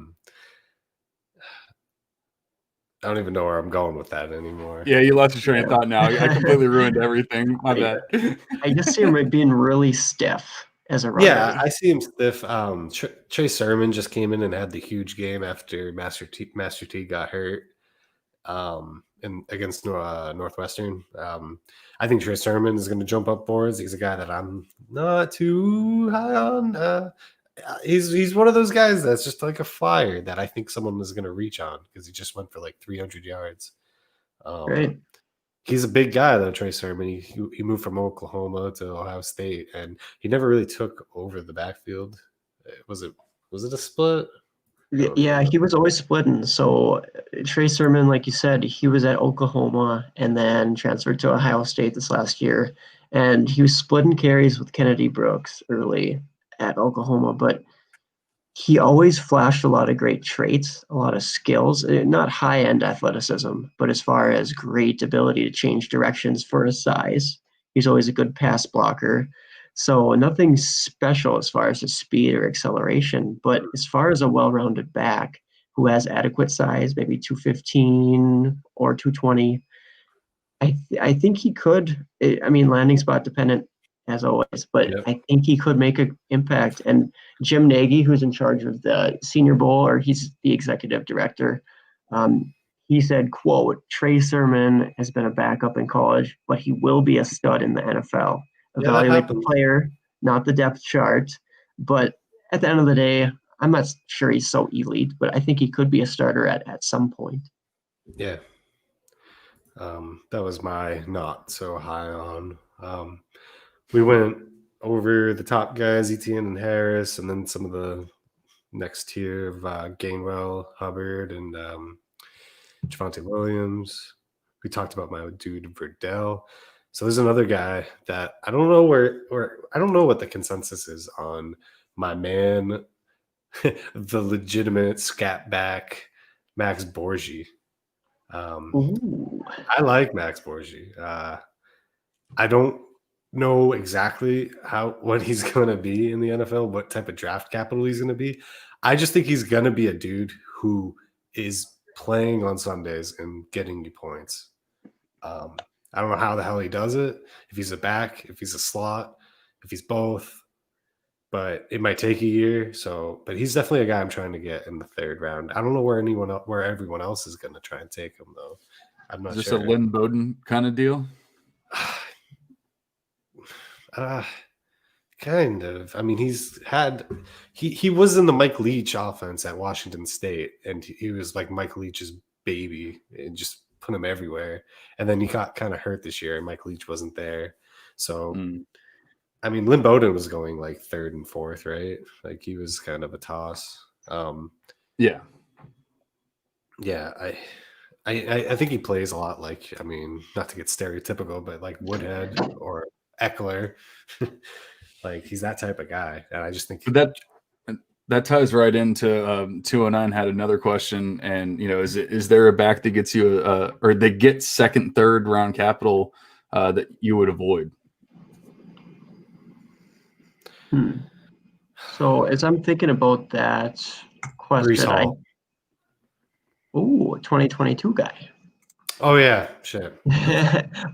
don't even know where I'm going with that anymore. Yeah, you lost your train of thought now. I completely ruined everything. My bad. I just see him being really stiff as a runner. Yeah, I see him stiff. Trey Sermon just came in and had the huge game after Master T got hurt. And against Northwestern. I think Trey Sermon is going to jump up boards. He's a guy that I'm not too high on. He's one of those guys that's just like a flyer that I think someone is going to reach on because he just went for like 300 yards. Right. He's a big guy though, Trey Sermon. He moved from Oklahoma to Ohio State, and he never really took over the backfield. Was it a split? Yeah, he was always splitting. So Trey Sermon, like you said, he was at Oklahoma and then transferred to Ohio State this last year. And he was splitting carries with Kennedy Brooks early at Oklahoma, but he always flashed a lot of great traits, a lot of skills, not high-end athleticism, but as far as great ability to change directions for his size. He's always a good pass blocker. So nothing special as far as his speed or acceleration, but as far as a well-rounded back who has adequate size, maybe 215 or 220, I think he could. I mean, landing spot dependent as always, but Yep. I think he could make an impact. And Jim Nagy, who's in charge of the Senior Bowl, or he's the executive director, he said, quote, Trey Sermon has been a backup in college, but he will be a stud in the NFL. Yeah, that Evaluate the happens. player, not the depth chart. But at the end of the day, I'm not sure he's so elite, but I think he could be a starter at some point. Yeah. That was my not so high on. We went over the top guys, Etienne and Harris, and then some of the next tier of Gainwell, Hubbard, and Javonte Williams. We talked about my dude Verdell. So there's another guy that I don't know I don't know what the consensus is on my man, the legitimate scat back Max Borgi. I like Max Borgi. I don't know exactly what he's going to be in the NFL, what type of draft capital he's going to be. I just think he's going to be a dude who is playing on Sundays and getting you points. I don't know how the hell he does it. If he's a back, if he's a slot, if he's both, but it might take a year. So, but he's definitely a guy I'm trying to get in the third round. I don't know where everyone else is going to try and take him though. I'm not Is this sure. a Lynn Bowden kind of deal? Kind of. I mean, he was in the Mike Leach offense at Washington State, and he was like Mike Leach's baby and just put him everywhere. And then he got kind of hurt this year, and Mike Leach wasn't there. So, I mean, Lynn Bowden was going like third and fourth, right? Like he was kind of a toss. Yeah. I think he plays a lot like, I mean, not to get stereotypical, but like Woodhead or Eckler. Like he's that type of guy. And I just think that ties right into 209 had another question. And, is there a back that gets you or they get second, third round capital that you would avoid? So as I'm thinking about that question, 2022 guy. Oh yeah, shit.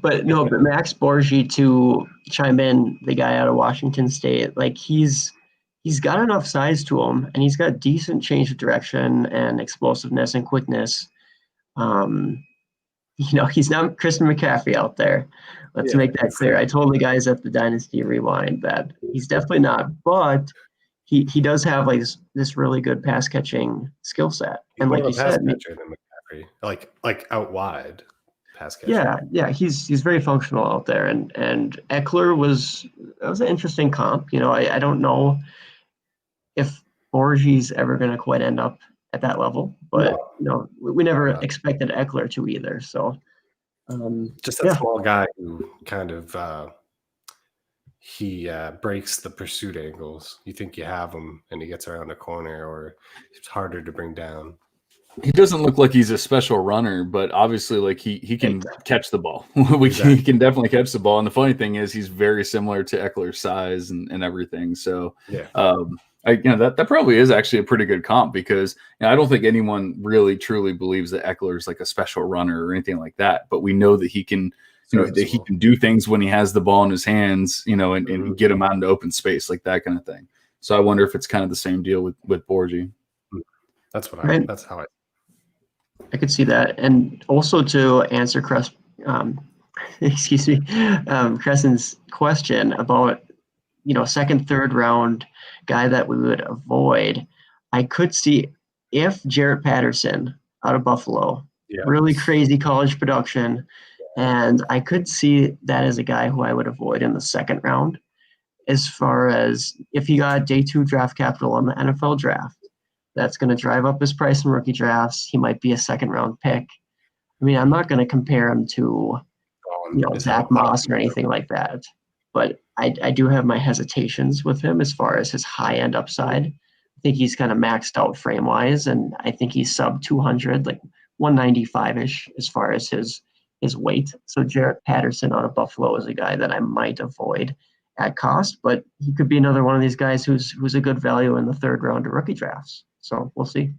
but Max Borgi, to chime in, the guy out of Washington State, like he's got enough size to him, and he's got decent change of direction and explosiveness and quickness. He's not Christian McCaffrey out there. Let's make that clear. I told the guys at the Dynasty Rewind that he's definitely not, but he does have like this really good pass catching skill set. And like you said, like out wide pass catcher. Yeah, he's very functional out there, and Eckler was an interesting comp. I don't know if Borgi's ever going to quite end up at that level, but we never expected Eckler to either. So just a small guy who kind of he breaks the pursuit angles. You think you have him, and he gets around a corner, or it's harder to bring down. He doesn't look like he's a special runner, but obviously, like he can catch the ball. He can definitely catch the ball. And the funny thing is, he's very similar to Eckler's size and everything. So, Yeah. That probably is actually a pretty good comp, because I don't think anyone really truly believes that Eckler is like a special runner or anything like that. But we know that he can, that he can do things when he has the ball in his hands, and get him out into open space, like that kind of thing. So I wonder if it's kind of the same deal with Borgie. That's how I could see that. And also to answer Crescent's question about, second, third round guy that we would avoid, I could see if Jarrett Patterson out of Buffalo, really crazy college production, and I could see that as a guy who I would avoid in the second round. As far as if he got day 2 draft capital on the NFL draft, that's going to drive up his price in rookie drafts. He might be a second round pick. I mean, I'm not going to compare him to, Zach Moss or anything like that, but I do have my hesitations with him as far as his high end upside. I think he's kind of maxed out frame wise, and I think he's sub 200, like 195-ish as far as his weight. So Jarrett Patterson out of Buffalo is a guy that I might avoid at cost, but he could be another one of these guys who's a good value in the third round of rookie drafts. So we'll see.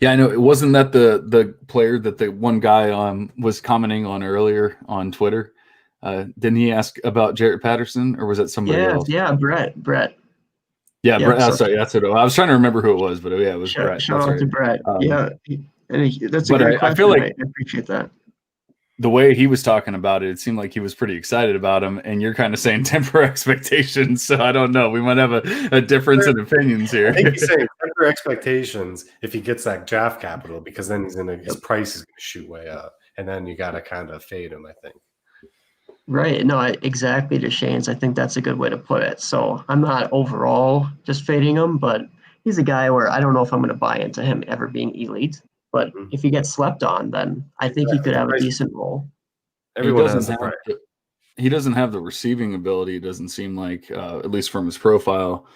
Yeah, I know. It wasn't that the player that the one guy was commenting on earlier on Twitter. Didn't he ask about Jarrett Patterson, or was that somebody else? Yeah, Brett. Yeah, Brett. Sorry, that's it. I was trying to remember who it was, but it was Brett. Shout out to Brett. That's a great question. I feel like I appreciate that. The way he was talking about it seemed like he was pretty excited about him, and you're kind of saying temper expectations. So I don't know. We might have a difference in opinions here. I think he's saying temper expectations if he gets that draft capital, because then his price is going to shoot way up, and then you got to kind of fade him, I think. Right. No, exactly, to Shane's. I think that's a good way to put it. So I'm not overall just fading him, but he's a guy where I don't know if I'm going to buy into him ever being elite. But if he gets slept on, then I think he could have a decent role. Everyone has the price. He doesn't have the receiving ability. It doesn't seem like, at least from his profile.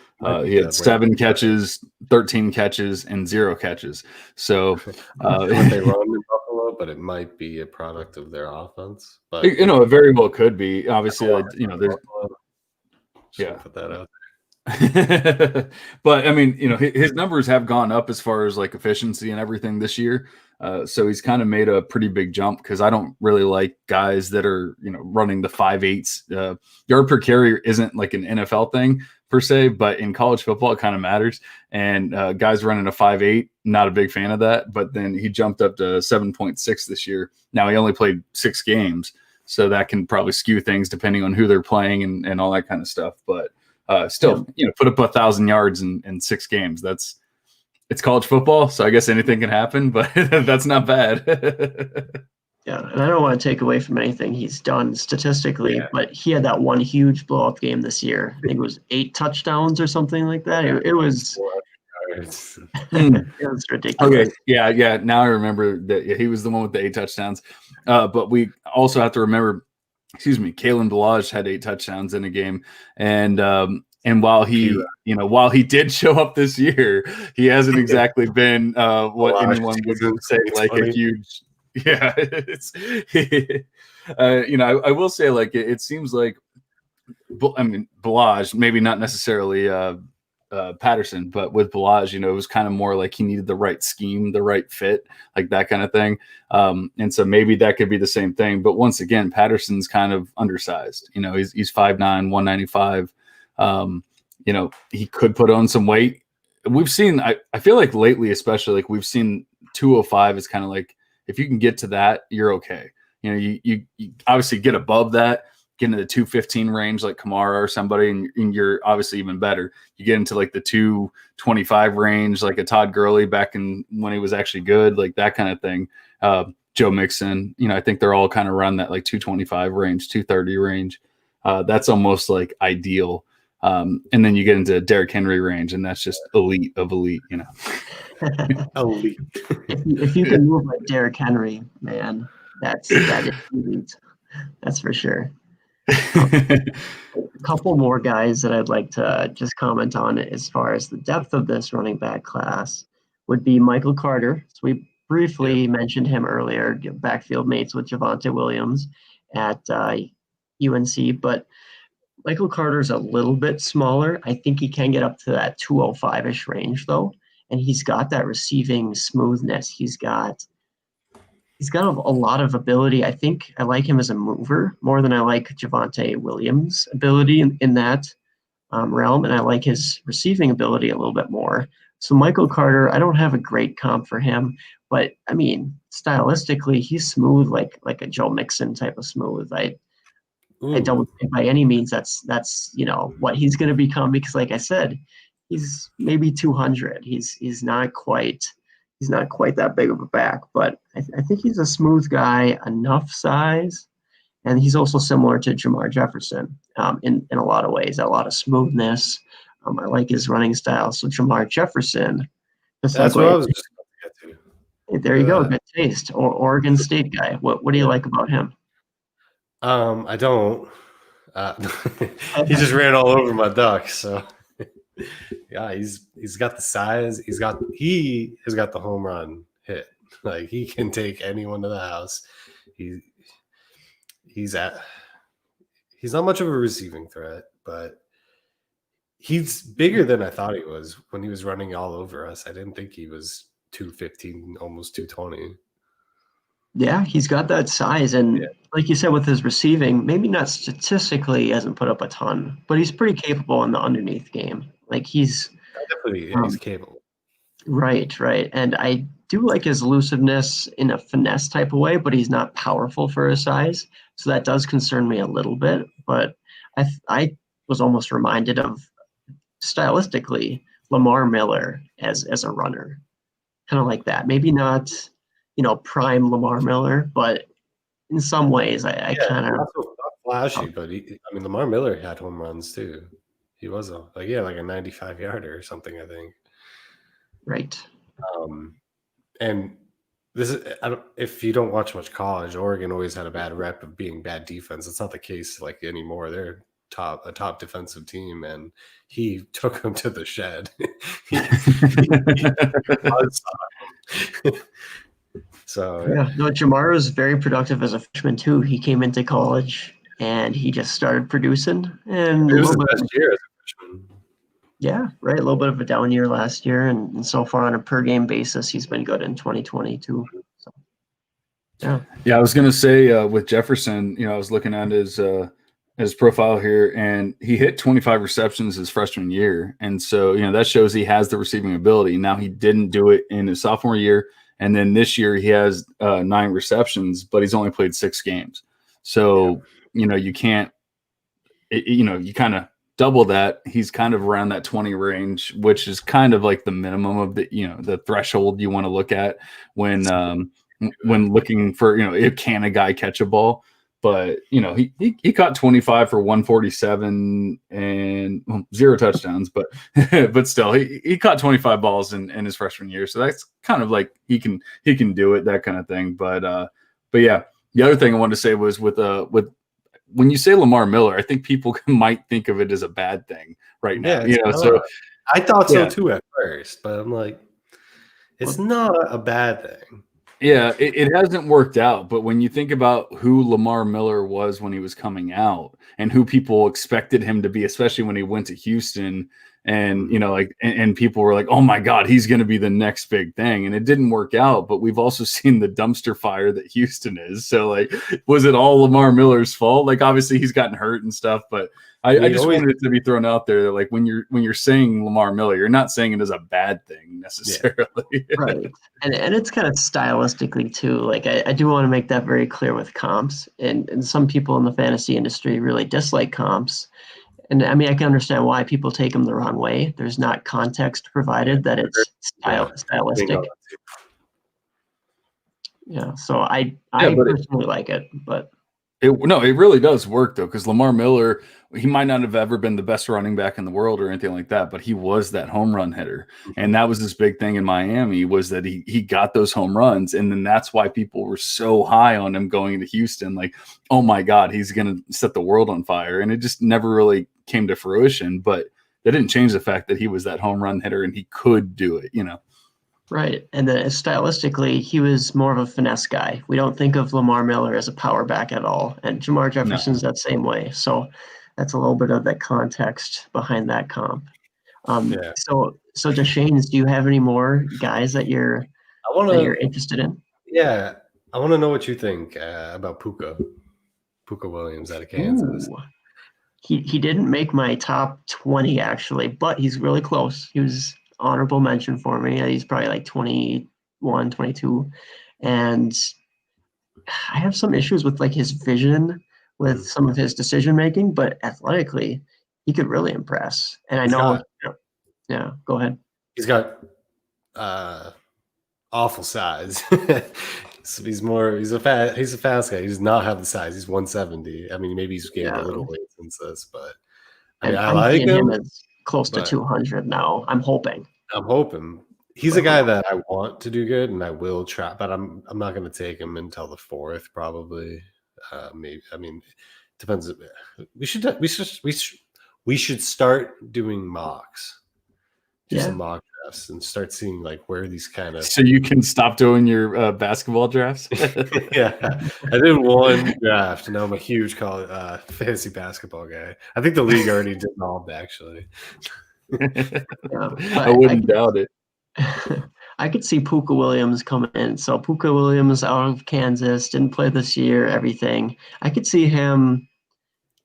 He had 7 catches, 13 catches, and 0 catches. So they run in Buffalo, but it might be a product of their offense. But it very well could be. Obviously, there's put that out. But I mean, his numbers have gone up as far as like efficiency and everything this year. So he's kind of made a pretty big jump, because I don't really like guys that are, running the 5.8s. Yard per carry isn't like an NFL thing per se, but in college football, it kind of matters. And guys running a 5.8, not a big fan of that. But then he jumped up to 7.6 this year. Now he only played 6 games, so that can probably skew things depending on who they're playing and all that kind of stuff. But still, put up 1,000 yards in 6 games. It's college football, so I guess anything can happen, but that's not bad. Yeah, and I don't want to take away from anything he's done statistically, but he had that one huge blow-up game this year. I think it was 8 touchdowns or something like that. It was it was ridiculous. Okay, yeah. Now I remember that he was the one with the 8 touchdowns. But we also have to remember, Kalen Ballage had 8 touchdowns in a game, and while he did show up this year, he hasn't exactly been what anyone would say like a huge. Yeah, it's I will say, like, it seems like, I mean, Ballage, maybe not necessarily Patterson, but with Ballage, it was kind of more like he needed the right scheme, the right fit, like that kind of thing. And so maybe that could be the same thing. But once again, Patterson's kind of undersized. He's 5'9", 195. He could put on some weight. We've seen, I feel like lately, especially, like, we've seen 205 is kind of like, if you can get to that, you're okay. You obviously get above that, get into the 215 range like Kamara or somebody, and you're obviously even better. You get into like the 225 range, like a Todd Gurley back in when he was actually good, like that kind of thing. Joe Mixon, I think they're all kind of around that like 225 range, 230 range. That's almost like ideal. And then you get into Derrick Henry range, and that's just elite of elite, Elite. If you can move like Derrick Henry, man, that is elite. That's for sure. A couple more guys that I'd like to just comment on as far as the depth of this running back class would be Michael Carter. So we briefly mentioned him earlier, backfield mates with Javonte Williams at UNC, but Michael Carter's a little bit smaller. I think he can get up to that 205-ish range though, and he's got that receiving smoothness. He's got a lot of ability. I think I like him as a mover more than I like Javonte Williams' ability in that realm, and I like his receiving ability a little bit more. So Michael Carter, I don't have a great comp for him, but I mean, stylistically, he's smooth like a Joe Mixon type of smooth. I don't think by any means that's what he's going to become, because like I said, he's maybe 200. He's not quite that big of a back, but I think he's a smooth guy, enough size, and he's also similar to Jamar Jefferson in a lot of ways, a lot of smoothness. I like his running style. So Jamar Jefferson, That's what I was just about to get to. There you go, good taste. Or Oregon State guy. What do you like about him? I don't. He just ran all over my ducks. So yeah, he's got the size. He has got the home run hit. Like he can take anyone to the house. He's not much of a receiving threat, but he's bigger than I thought he was when he was running all over us. I didn't think he was 215, almost 220. Yeah, he's got that size, and like you said, with his receiving, maybe not statistically, he hasn't put up a ton, but he's pretty capable in the underneath game. Like he's capable. Right. And I do like his elusiveness in a finesse type of way, but he's not powerful for his size, so that does concern me a little bit. But I was almost reminded of stylistically Lamar Miller as a runner, kind of like that. Maybe not, prime Lamar Miller, but in some ways, I kind of not flashy. But Lamar Miller had home runs too. He was like a 95-yarder or something, I think. Right. And this is if you don't watch much college, Oregon always had a bad rep of being bad defense. It's not the case like anymore. They're a top defensive team, and he took them to the shed. So Jamar was very productive as a freshman too. He came into college and he just started producing, and it was the best year as a freshman. Yeah, right. A little bit of a down year last year, and so far on a per game basis, he's been good in 2022. So, yeah. I was gonna say with Jefferson, I was looking at his profile here, and he hit 25 receptions his freshman year, and so that shows he has the receiving ability. Now he didn't do it in his sophomore year, and then this year he has 9 receptions, but he's only played 6 games. So you can't, you kind of double that. He's kind of around that 20 range, which is kind of like the minimum of the threshold you want to look at when looking for can a guy catch a ball. But he caught 25 for 147 and 0 touchdowns, but but still he caught 25 balls in his freshman year, so that's kind of like he can do it, that kind of thing. But yeah, the other thing I wanted to say was with when you say Lamar Miller, I think people might think of it as a bad thing right now. So I thought so too at first, but I'm like, it's not a bad thing. Yeah, it hasn't worked out, but when you think about who Lamar Miller was when he was coming out and who people expected him to be, especially when he went to Houston, and and people were like, oh my God, he's going to be the next big thing. And it didn't work out, but we've also seen the dumpster fire that Houston is. So was it all Lamar Miller's fault? Like, obviously he's gotten hurt and stuff, but I just wanted it to be thrown out there that like when you're saying Lamar Miller, you're not saying it as a bad thing necessarily. Yeah. Right. And it's kind of stylistically too. Like I do want to make that very clear with comps, and some people in the fantasy industry really dislike comps. And I mean, I can understand why people take them the wrong way. There's not context provided that it's stylistic. Yeah. So I personally like it, but It really does work though, because Lamar Miller, he might not have ever been the best running back in the world or anything like that, but he was that home run hitter, and that was his big thing in Miami, was that he got those home runs, and then that's why people were so high on him going to Houston, like, oh my God, he's gonna set the world on fire, and it just never really came to fruition. But that didn't change the fact that he was that home run hitter and he could do it, you know. Right. And then stylistically, he was more of a finesse guy. We don't think of Lamar Miller as a power back at all. And Jamar No. Jefferson's that same way. So that's a little bit of that context behind that comp. Yeah. So Deshanes, do you have any more guys that you're interested in? Yeah. I want to know what you think about Puka Williams out of Kansas. Ooh. He didn't make my top 20 actually, but he's really close. He was honorable mention for me. He's probably like 21, 22. And I have some issues with like his vision, with some of his decision making, but athletically, he could really impress. And I know, yeah, go ahead. He's got awful size. So he's a fast guy. He does not have the size. He's 170. I mean, maybe he's gained a little weight since this, but I like him. As close to 200 now. I'm hoping. He's a guy that I want to do good, and I will try, but I'm not going to take him until the 4th probably. Maybe, I mean, it depends. We should start doing mocks. Some mock drafts and start seeing like where these kind of. So you can stop doing your basketball drafts. Yeah, I did one draft, and now I'm a huge fantasy basketball guy. I think the league already dissolved, actually. I wouldn't doubt it. I could see Puka Williams coming in. So Puka Williams out of Kansas, didn't play this year, everything. I could see him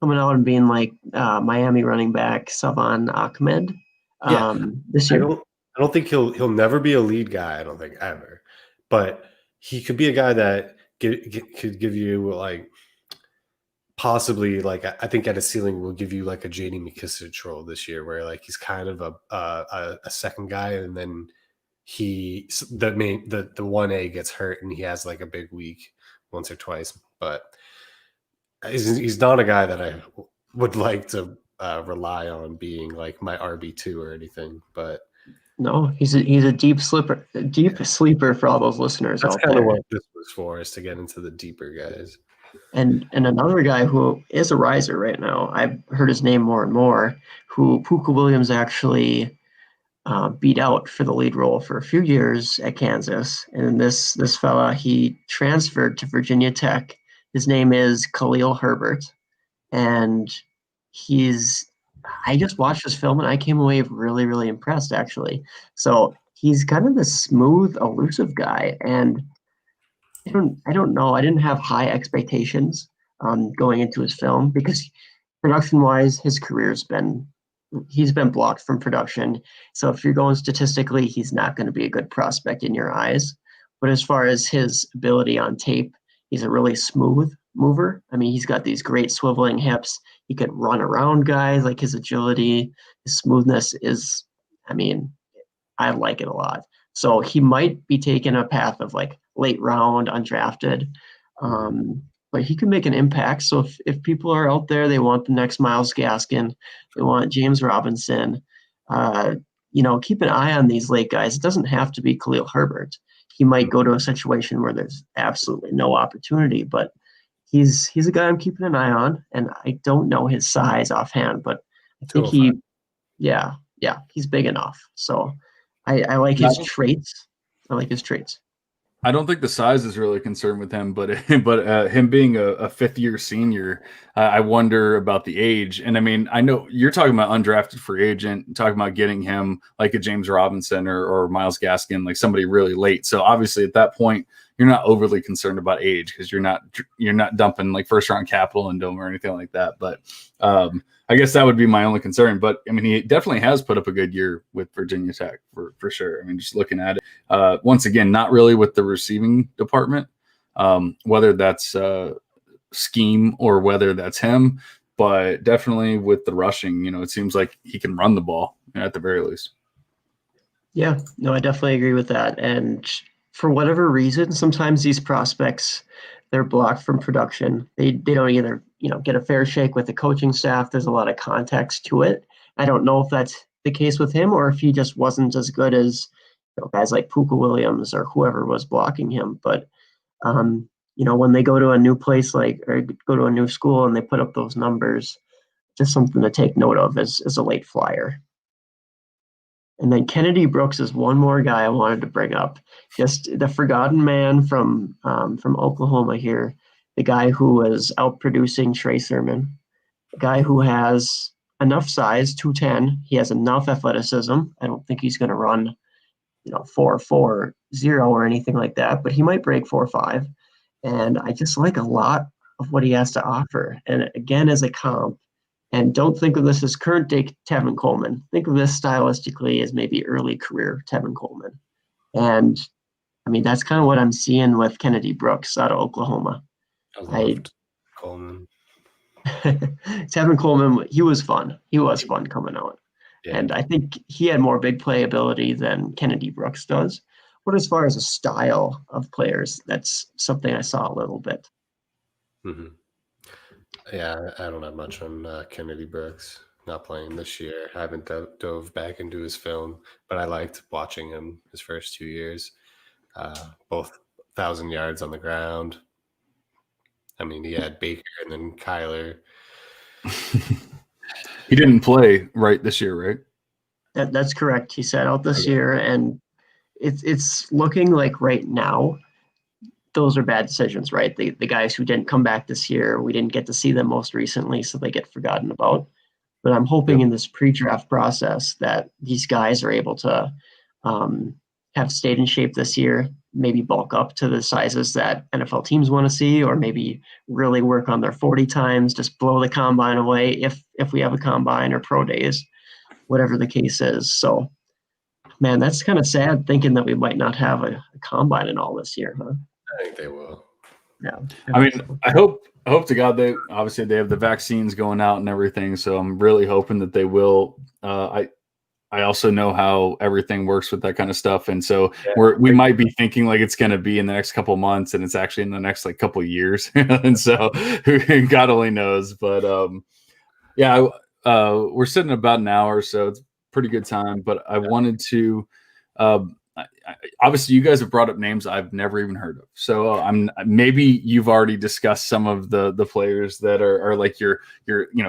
coming out and being like Miami running back Salvon Ahmed this year. I don't think he'll never be a lead guy. I don't think ever, but he could be a guy that could give you like possibly like I think at a ceiling will give you like a JD McKissic role this year, where like he's kind of a second guy, and then the 1A gets hurt and he has like a big week once or twice, but he's not a guy that I would like to rely on being like my RB2 or anything. But no, he's a deep sleeper for all those listeners. That's out kind there. of what this was for, is to get into the deeper guys. And another guy who is a riser right now, I've heard his name more and more, who Puka Williams actually beat out for the lead role for a few years at Kansas. And this fella, he transferred to Virginia Tech. His name is Khalil Herbert. And I just watched this film and I came away really, really impressed, actually. So he's kind of this smooth, elusive guy. And I don't know. I didn't have high expectations going into his film, because production-wise, his career's he's been blocked from production. So if you're going statistically, he's not going to be a good prospect in your eyes. But as far as his ability on tape, he's a really smooth mover. I mean, he's got these great swiveling hips. He could run around guys. Like, his agility, his smoothness is, I mean, I like it a lot. So he might be taking a path of like late round, undrafted. But he can make an impact. So if people are out there, they want the next Myles Gaskin, they want James Robinson, keep an eye on these late guys. It doesn't have to be Khalil Herbert. He might go to a situation where there's absolutely no opportunity, but he's a guy I'm keeping an eye on, and I don't know his size offhand, but I think he's big enough. So I like his traits. I don't think the size is really a concern with him, but him being a fifth-year senior, I wonder about the age. And I mean, I know you're talking about undrafted free agent, talking about getting him like a James Robinson or Myles Gaskin, like somebody really late. So obviously at that point, you're not overly concerned about age, because you're not dumping like first-round capital into him or anything like that. But I guess that would be my only concern. But I mean, he definitely has put up a good year with Virginia Tech for sure. I mean, just looking at it, once again, not really with the receiving department, whether that's scheme or whether that's him, but definitely with the rushing. It seems like he can run the ball at the very least. Yeah, no, I definitely agree with that. And for whatever reason, sometimes these prospects, they're blocked from production. They don't either, get a fair shake with the coaching staff. There's a lot of context to it. I don't know if that's the case with him or if he just wasn't as good as guys like Puka Williams or whoever was blocking him. But when they go to a new place or go to a new school and they put up those numbers, just something to take note of as a late flyer. And then Kennedy Brooks is one more guy I wanted to bring up. Just the forgotten man from Oklahoma here, the guy who was outproducing Trey Sermon, the guy who has enough size, 210. He has enough athleticism. I don't think he's going to run, 4.40 or anything like that, but he might break 4.5. And I just like a lot of what he has to offer. And again, as a comp, and don't think of this as current day Tevin Coleman. Think of this stylistically as maybe early career Tevin Coleman. And I mean, that's kind of what I'm seeing with Kennedy Brooks out of Oklahoma. I loved Coleman. Tevin Coleman, he was fun. He was fun coming out. Yeah. And I think he had more big play ability than Kennedy Brooks does. But as far as a style of players, that's something I saw a little bit. Mm-hmm. Yeah, I don't have much on Kennedy Brooks. Not playing this year. I haven't dove back into his film, but I liked watching him his first 2 years. Both 1,000 yards on the ground. I mean, he had Baker and then Kyler. He didn't play right this year, right? That's correct. He sat out this year, and it's looking like right now those are bad decisions, right? The guys who didn't come back this year, we didn't get to see them most recently, so they get forgotten about. But I'm hoping in this pre-draft process that these guys are able to have stayed in shape this year, maybe bulk up to the sizes that NFL teams want to see, or maybe really work on their 40 times, just blow the combine away if we have a combine or pro days, whatever the case is. So, man, that's kind of sad thinking that we might not have a combine in all this year, huh? I think they will. Yeah. I mean, I hope to God they have the vaccines going out and everything. So I'm really hoping that they will. I also know how everything works with that kind of stuff. And so we might be thinking like it's going to be in the next couple months, and it's actually in the next couple of years. And so God only knows, but we're sitting about an hour, so it's pretty good time, but I wanted to, obviously you guys have brought up names I've never even heard of. So maybe you've already discussed some of the players that are like your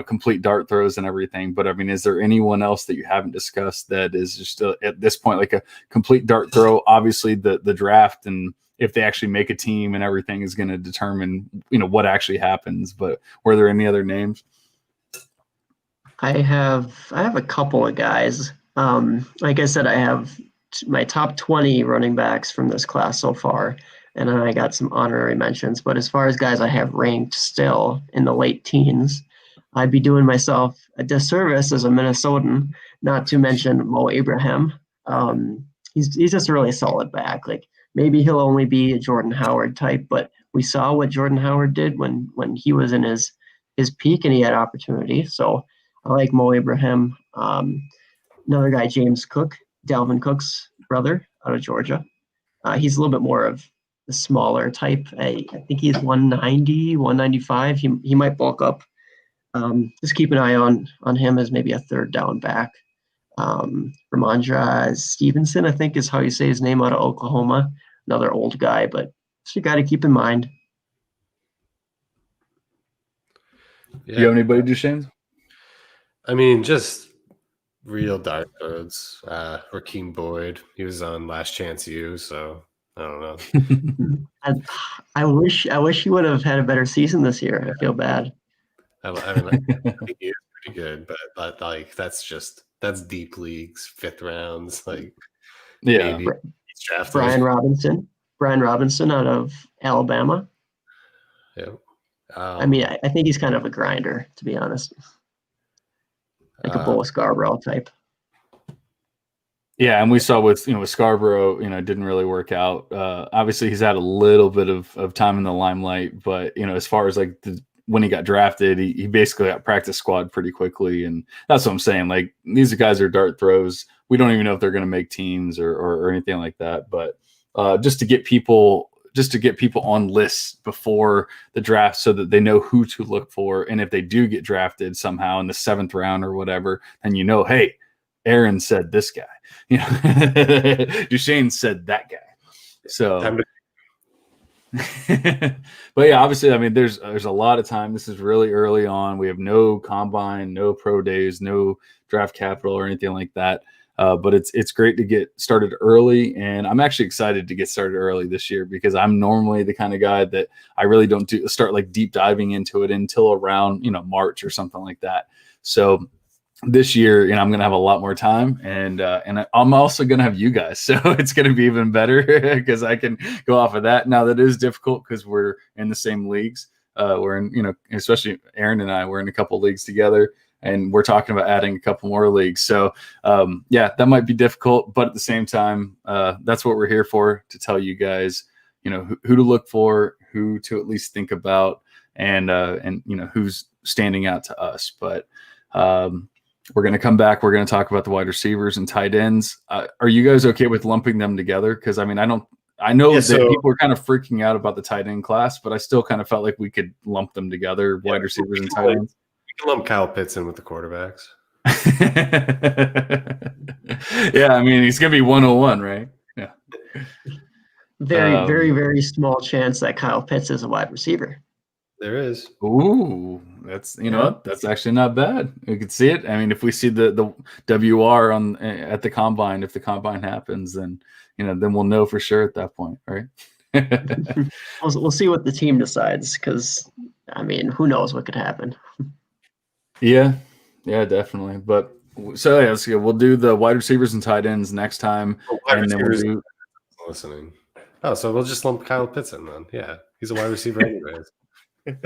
complete dart throws and everything. But I mean, is there anyone else that you haven't discussed that is just at this point like a complete dart throw? Obviously, the draft and if they actually make a team and everything is going to determine what actually happens. But were there any other names? I have a couple of guys. Like I said, I have my top 20 running backs from this class so far, and then I got some honorary mentions. But as far as guys I have ranked still in the late teens, I'd be doing myself a disservice as a Minnesotan not to mention Mo Abraham. He's just a really solid back. Like maybe he'll only be a Jordan Howard type, but we saw what Jordan Howard did when he was in his peak and he had opportunity. So I like Mo Abraham. Another guy, James Cook, Dalvin Cook's brother out of Georgia. He's a little bit more of the smaller type. I think he's 190, 195. He might bulk up. Just keep an eye on him as maybe a third down back. Ramondre Stevenson, I think is how you say his name, out of Oklahoma. Another old guy, but just a guy to keep in mind. Yeah. You have anybody, Duchesne? I mean, just real dart throws. Rakeem Boyd, he was on Last Chance U, so I don't know. I wish he would have had a better season this year. I feel bad. I mean, I think he is pretty good, but like that's deep leagues, fifth rounds, like maybe he's drafted. Brian Robinson out of Alabama. Yeah. I mean, I think he's kind of a grinder, to be honest. Like a Bo Scarborough type. Yeah, and we saw with Scarborough, it didn't really work out. Obviously, he's had a little bit of time in the limelight, but as far as like when he got drafted, he basically got practice squad pretty quickly, and that's what I'm saying. Like these guys are dart throws. We don't even know if they're going to make teams or anything like that. But just to get people just to get people on lists before the draft so that they know who to look for. And if they do get drafted somehow in the 7th round or whatever, then hey, Aaron said this guy. Duchesne said that guy. So but yeah, obviously, I mean, there's a lot of time. This is really early on. We have no combine, no pro days, no draft capital or anything like that. But it's great to get started early, and I'm actually excited to get started early this year because I'm normally the kind of guy that I really don't start like deep diving into it until around March or something like that. So this year, I'm going to have a lot more time, and I'm also going to have you guys, so it's going to be even better because I can go off of that. Now that is difficult because we're in the same leagues. We're in, especially Aaron and I, we're in a couple leagues together, and we're talking about adding a couple more leagues. So yeah, that might be difficult, but at the same time, that's what we're here for, to tell you guys, who to look for, who to at least think about, and who's standing out to us. But we're going to come back. We're going to talk about the wide receivers and tight ends. Are you guys okay with lumping them together? Because I know that people are kind of freaking out about the tight end class, but I still kind of felt like we could lump them together, wide receivers and tight ends. We can lump Kyle Pitts in with the quarterbacks. Yeah, I mean, he's going to be 101, right? Yeah. Very, very small chance that Kyle Pitts is a wide receiver. There is. Ooh, that's that's actually not bad. We could see it. I mean, if we see the WR at the combine, if the combine happens, then then we'll know for sure at that point, right? We'll see what the team decides, because I mean, who knows what could happen. Yeah, definitely. But so yeah, let's go. We'll do the wide receivers and tight ends next time, and then we'll do listening. Oh, so we'll just lump Kyle Pitts in then. Yeah, he's a wide receiver anyways. And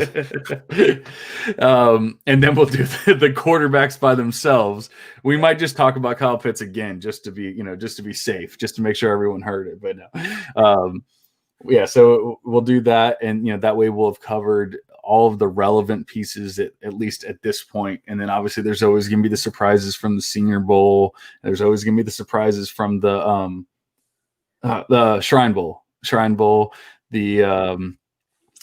then we'll do the quarterbacks by themselves. We might just talk about Kyle Pitts again, just to be safe, just to make sure everyone heard it. But no, yeah. So we'll do that, and that way we'll have covered all of the relevant pieces at least at this point. And then obviously there's always going to be the surprises from the Senior Bowl. There's always going to be the surprises from the Shrine Bowl.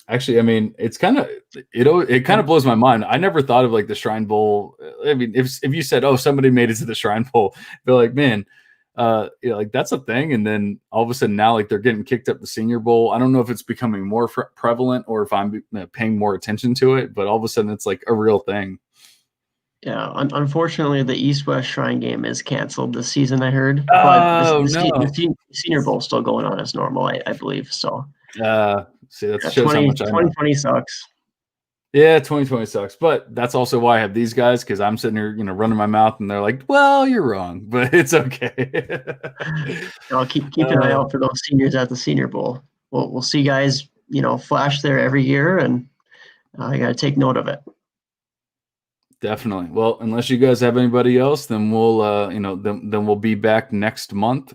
Actually, I mean, it kind of blows my mind. I never thought of like the Shrine Bowl. I mean, if you said, "Oh, somebody made it to the Shrine Bowl," they're like, "Man, like that's a thing." And then all of a sudden now, like they're getting kicked up the Senior Bowl. I don't know if it's becoming more prevalent or if I'm paying more attention to it, but all of a sudden it's like a real thing. Yeah, unfortunately, the East-West Shrine game is canceled this season, I heard. Oh, but no. the Senior Bowl is still going on as normal, I believe. So, see, that shows how much I know. 2020 sucks. Yeah, 2020 sucks. But that's also why I have these guys, because I'm sitting here, running my mouth, and they're like, "Well, you're wrong," but it's okay. I'll keep an eye out for those seniors at the Senior Bowl. We'll see guys, flash there every year, and I got to take note of it. Definitely. Well, unless you guys have anybody else, then we'll, then we'll be back next month.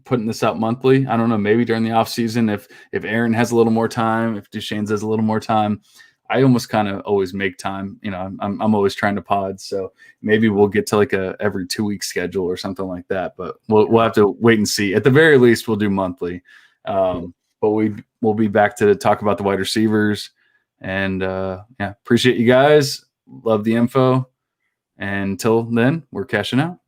Putting this out monthly. I don't know, maybe during the off season, if Aaron has a little more time, if Duchesne has a little more time. I almost kind of always make time. I'm always trying to pod, so maybe we'll get to like a every 2-week schedule or something like that. But we'll have to wait and see. At the very least, we'll do monthly. But we'll be back to talk about the wide receivers. And yeah, appreciate you guys. Love the info. And until then, we're cashing out.